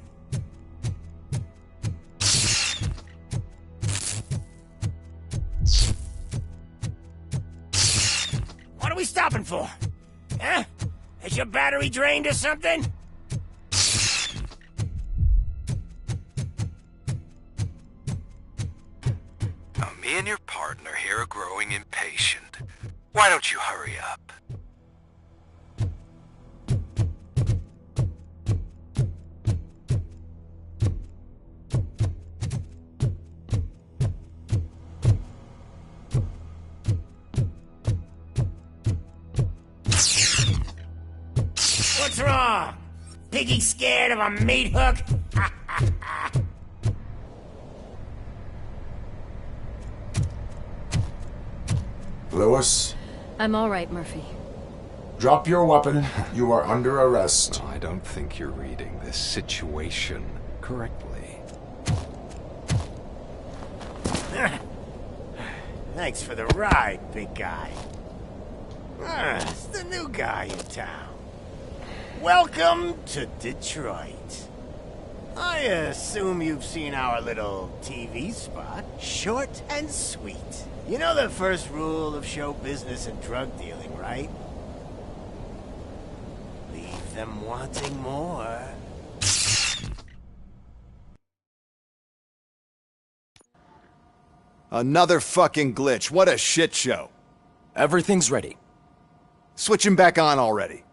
What are we stopping for? Huh? Is your battery drained or something? Now, me and your partner here are growing impatient. Why don't you hurry up? What's wrong? Piggy scared of a meat hook? Lewis? I'm all right, Murphy. Drop your weapon. You are under arrest. I don't think you're reading this situation correctly. Thanks for the ride, big guy. It's the new guy in town. Welcome to Detroit. I assume you've seen our little TV spot. Short and sweet. You know the first rule of show business and drug dealing, right? Leave them wanting more. Another fucking glitch. What a shit show. Everything's ready. Switch him back on already.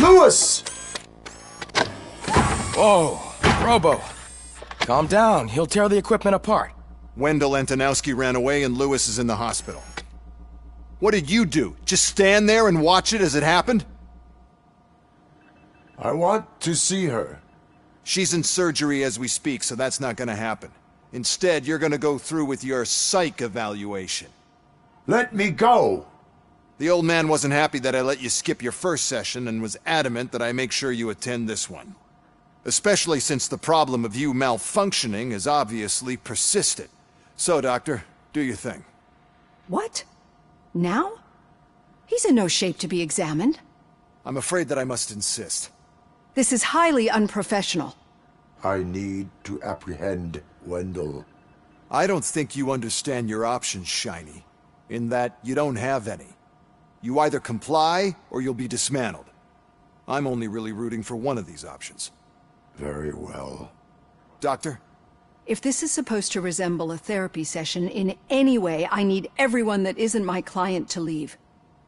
Lewis! Whoa, Robo. Calm down. He'll tear the equipment apart. Wendell Antonowski ran away and Lewis is in the hospital. What did you do? Just stand there and watch it as it happened? I want to see her. She's in surgery as we speak, so that's not gonna happen. Instead, you're gonna go through with your psych evaluation. Let me go! The old man wasn't happy that I let you skip your first session and was adamant that I make sure you attend this one. Especially since the problem of you malfunctioning has obviously persisted. So, Doctor, do your thing. What? Now? He's in no shape to be examined. I'm afraid that I must insist. This is highly unprofessional. I need to apprehend Wendell. I don't think you understand your options, Shiny. In that you don't have any. You either comply, or you'll be dismantled. I'm only really rooting for one of these options. Very well. Doctor? If this is supposed to resemble a therapy session in any way, I need everyone that isn't my client to leave.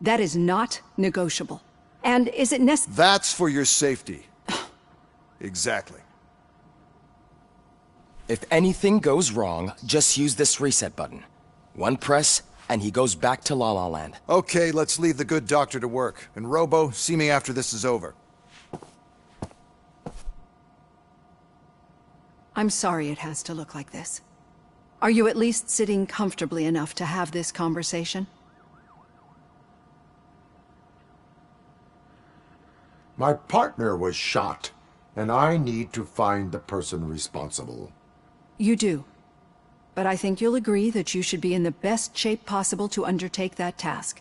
That is not negotiable. And is it necessary? That's for your safety. Exactly. If anything goes wrong, just use this reset button. One press, and he goes back to La La Land. Okay, let's leave the good doctor to work. And Robo, see me after this is over. I'm sorry it has to look like this. Are you at least sitting comfortably enough to have this conversation? My partner was shot, and I need to find the person responsible. You do. But I think you'll agree that you should be in the best shape possible to undertake that task.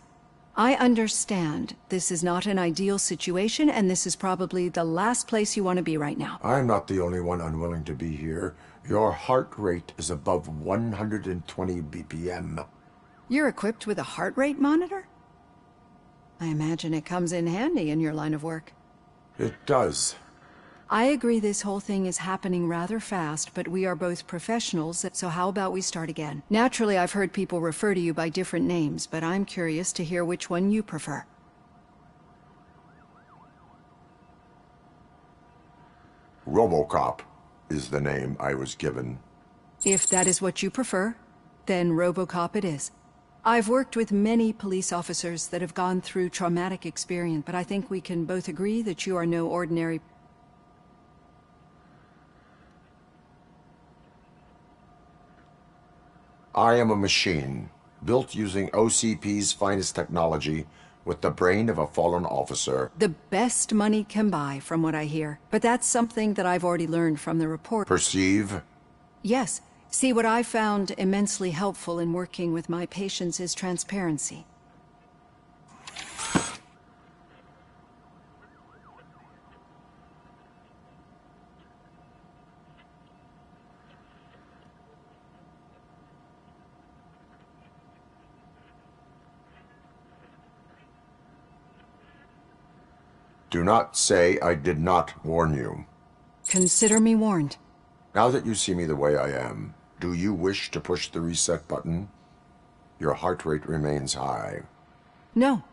I understand this is not an ideal situation, and this is probably the last place you want to be right now. I'm not the only one unwilling to be here. Your heart rate is above 120 BPM. You're equipped with a heart rate monitor? I imagine it comes in handy in your line of work. It does. I agree this whole thing is happening rather fast, but we are both professionals, so how about we start again? Naturally, I've heard people refer to you by different names, but I'm curious to hear which one you prefer. Robocop is the name I was given. If that is what you prefer, then Robocop it is. I've worked with many police officers that have gone through traumatic experience, but I think we can both agree that you are no ordinary... I am a machine, built using OCP's finest technology, with the brain of a fallen officer. The best money can buy, from what I hear. But that's something that I've already learned from the report. Perceive? Yes. See, what I found immensely helpful in working with my patients is transparency. Do not say I did not warn you. Consider me warned. Now that you see me the way I am, do you wish to push the reset button? Your heart rate remains high. No.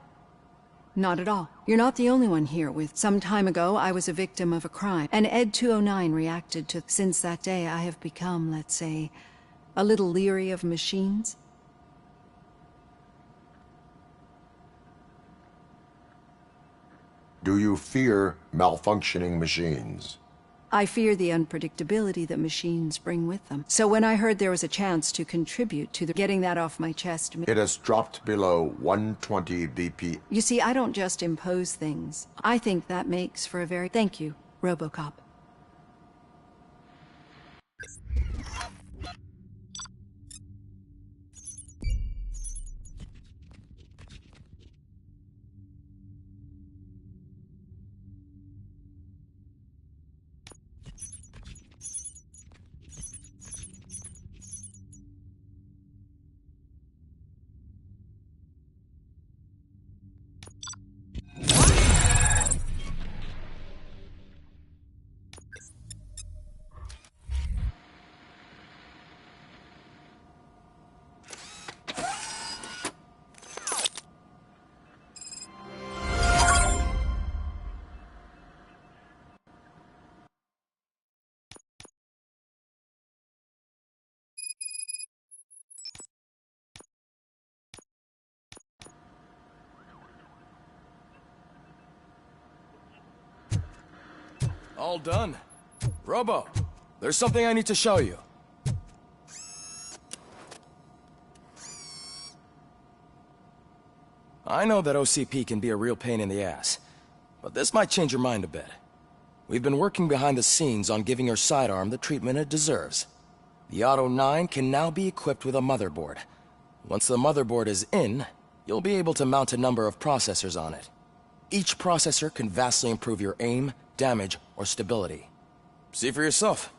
Not at all. You're not the only one here with... Some time ago, I was a victim of a crime, and Ed 209 reacted to... Since that day, I have become, let's say, a little leery of machines. Do you fear malfunctioning machines? I fear the unpredictability that machines bring with them. So when I heard there was a chance to contribute to getting that off my chest... It has dropped below 120 BP. You see, I don't just impose things. I think that makes for a very... Thank you, Robocop. All done. Robo, there's something I need to show you. I know that OCP can be a real pain in the ass, but this might change your mind a bit. We've been working behind the scenes on giving your sidearm the treatment it deserves. The Auto 9 can now be equipped with a motherboard. Once the motherboard is in, you'll be able to mount a number of processors on it. Each processor can vastly improve your aim, damage, or stability. See for yourself.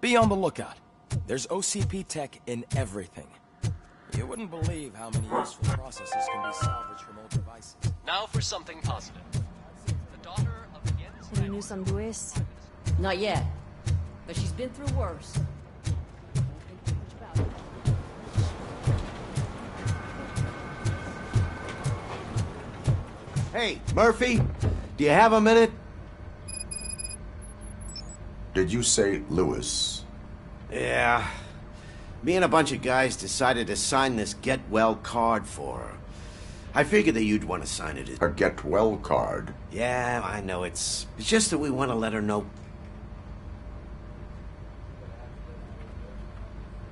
Be on the lookout. There's OCP tech in everything. You wouldn't believe how many useful processes can be salvaged from old devices. Now for something positive. The daughter of the Any news on Luis? Not yet, but she's been through worse. Hey, Murphy, do you have a minute? Did you say Lewis? Yeah. Me and a bunch of guys decided to sign this get well card for her. I figured that you'd want to sign it. A get well card? Yeah, I know. It's just that we want to let her know.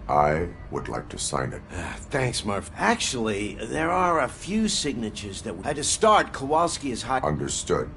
I would like to sign it. Thanks, Murph. Actually, there are a few signatures that... To start, Kowalski is hot... Understood.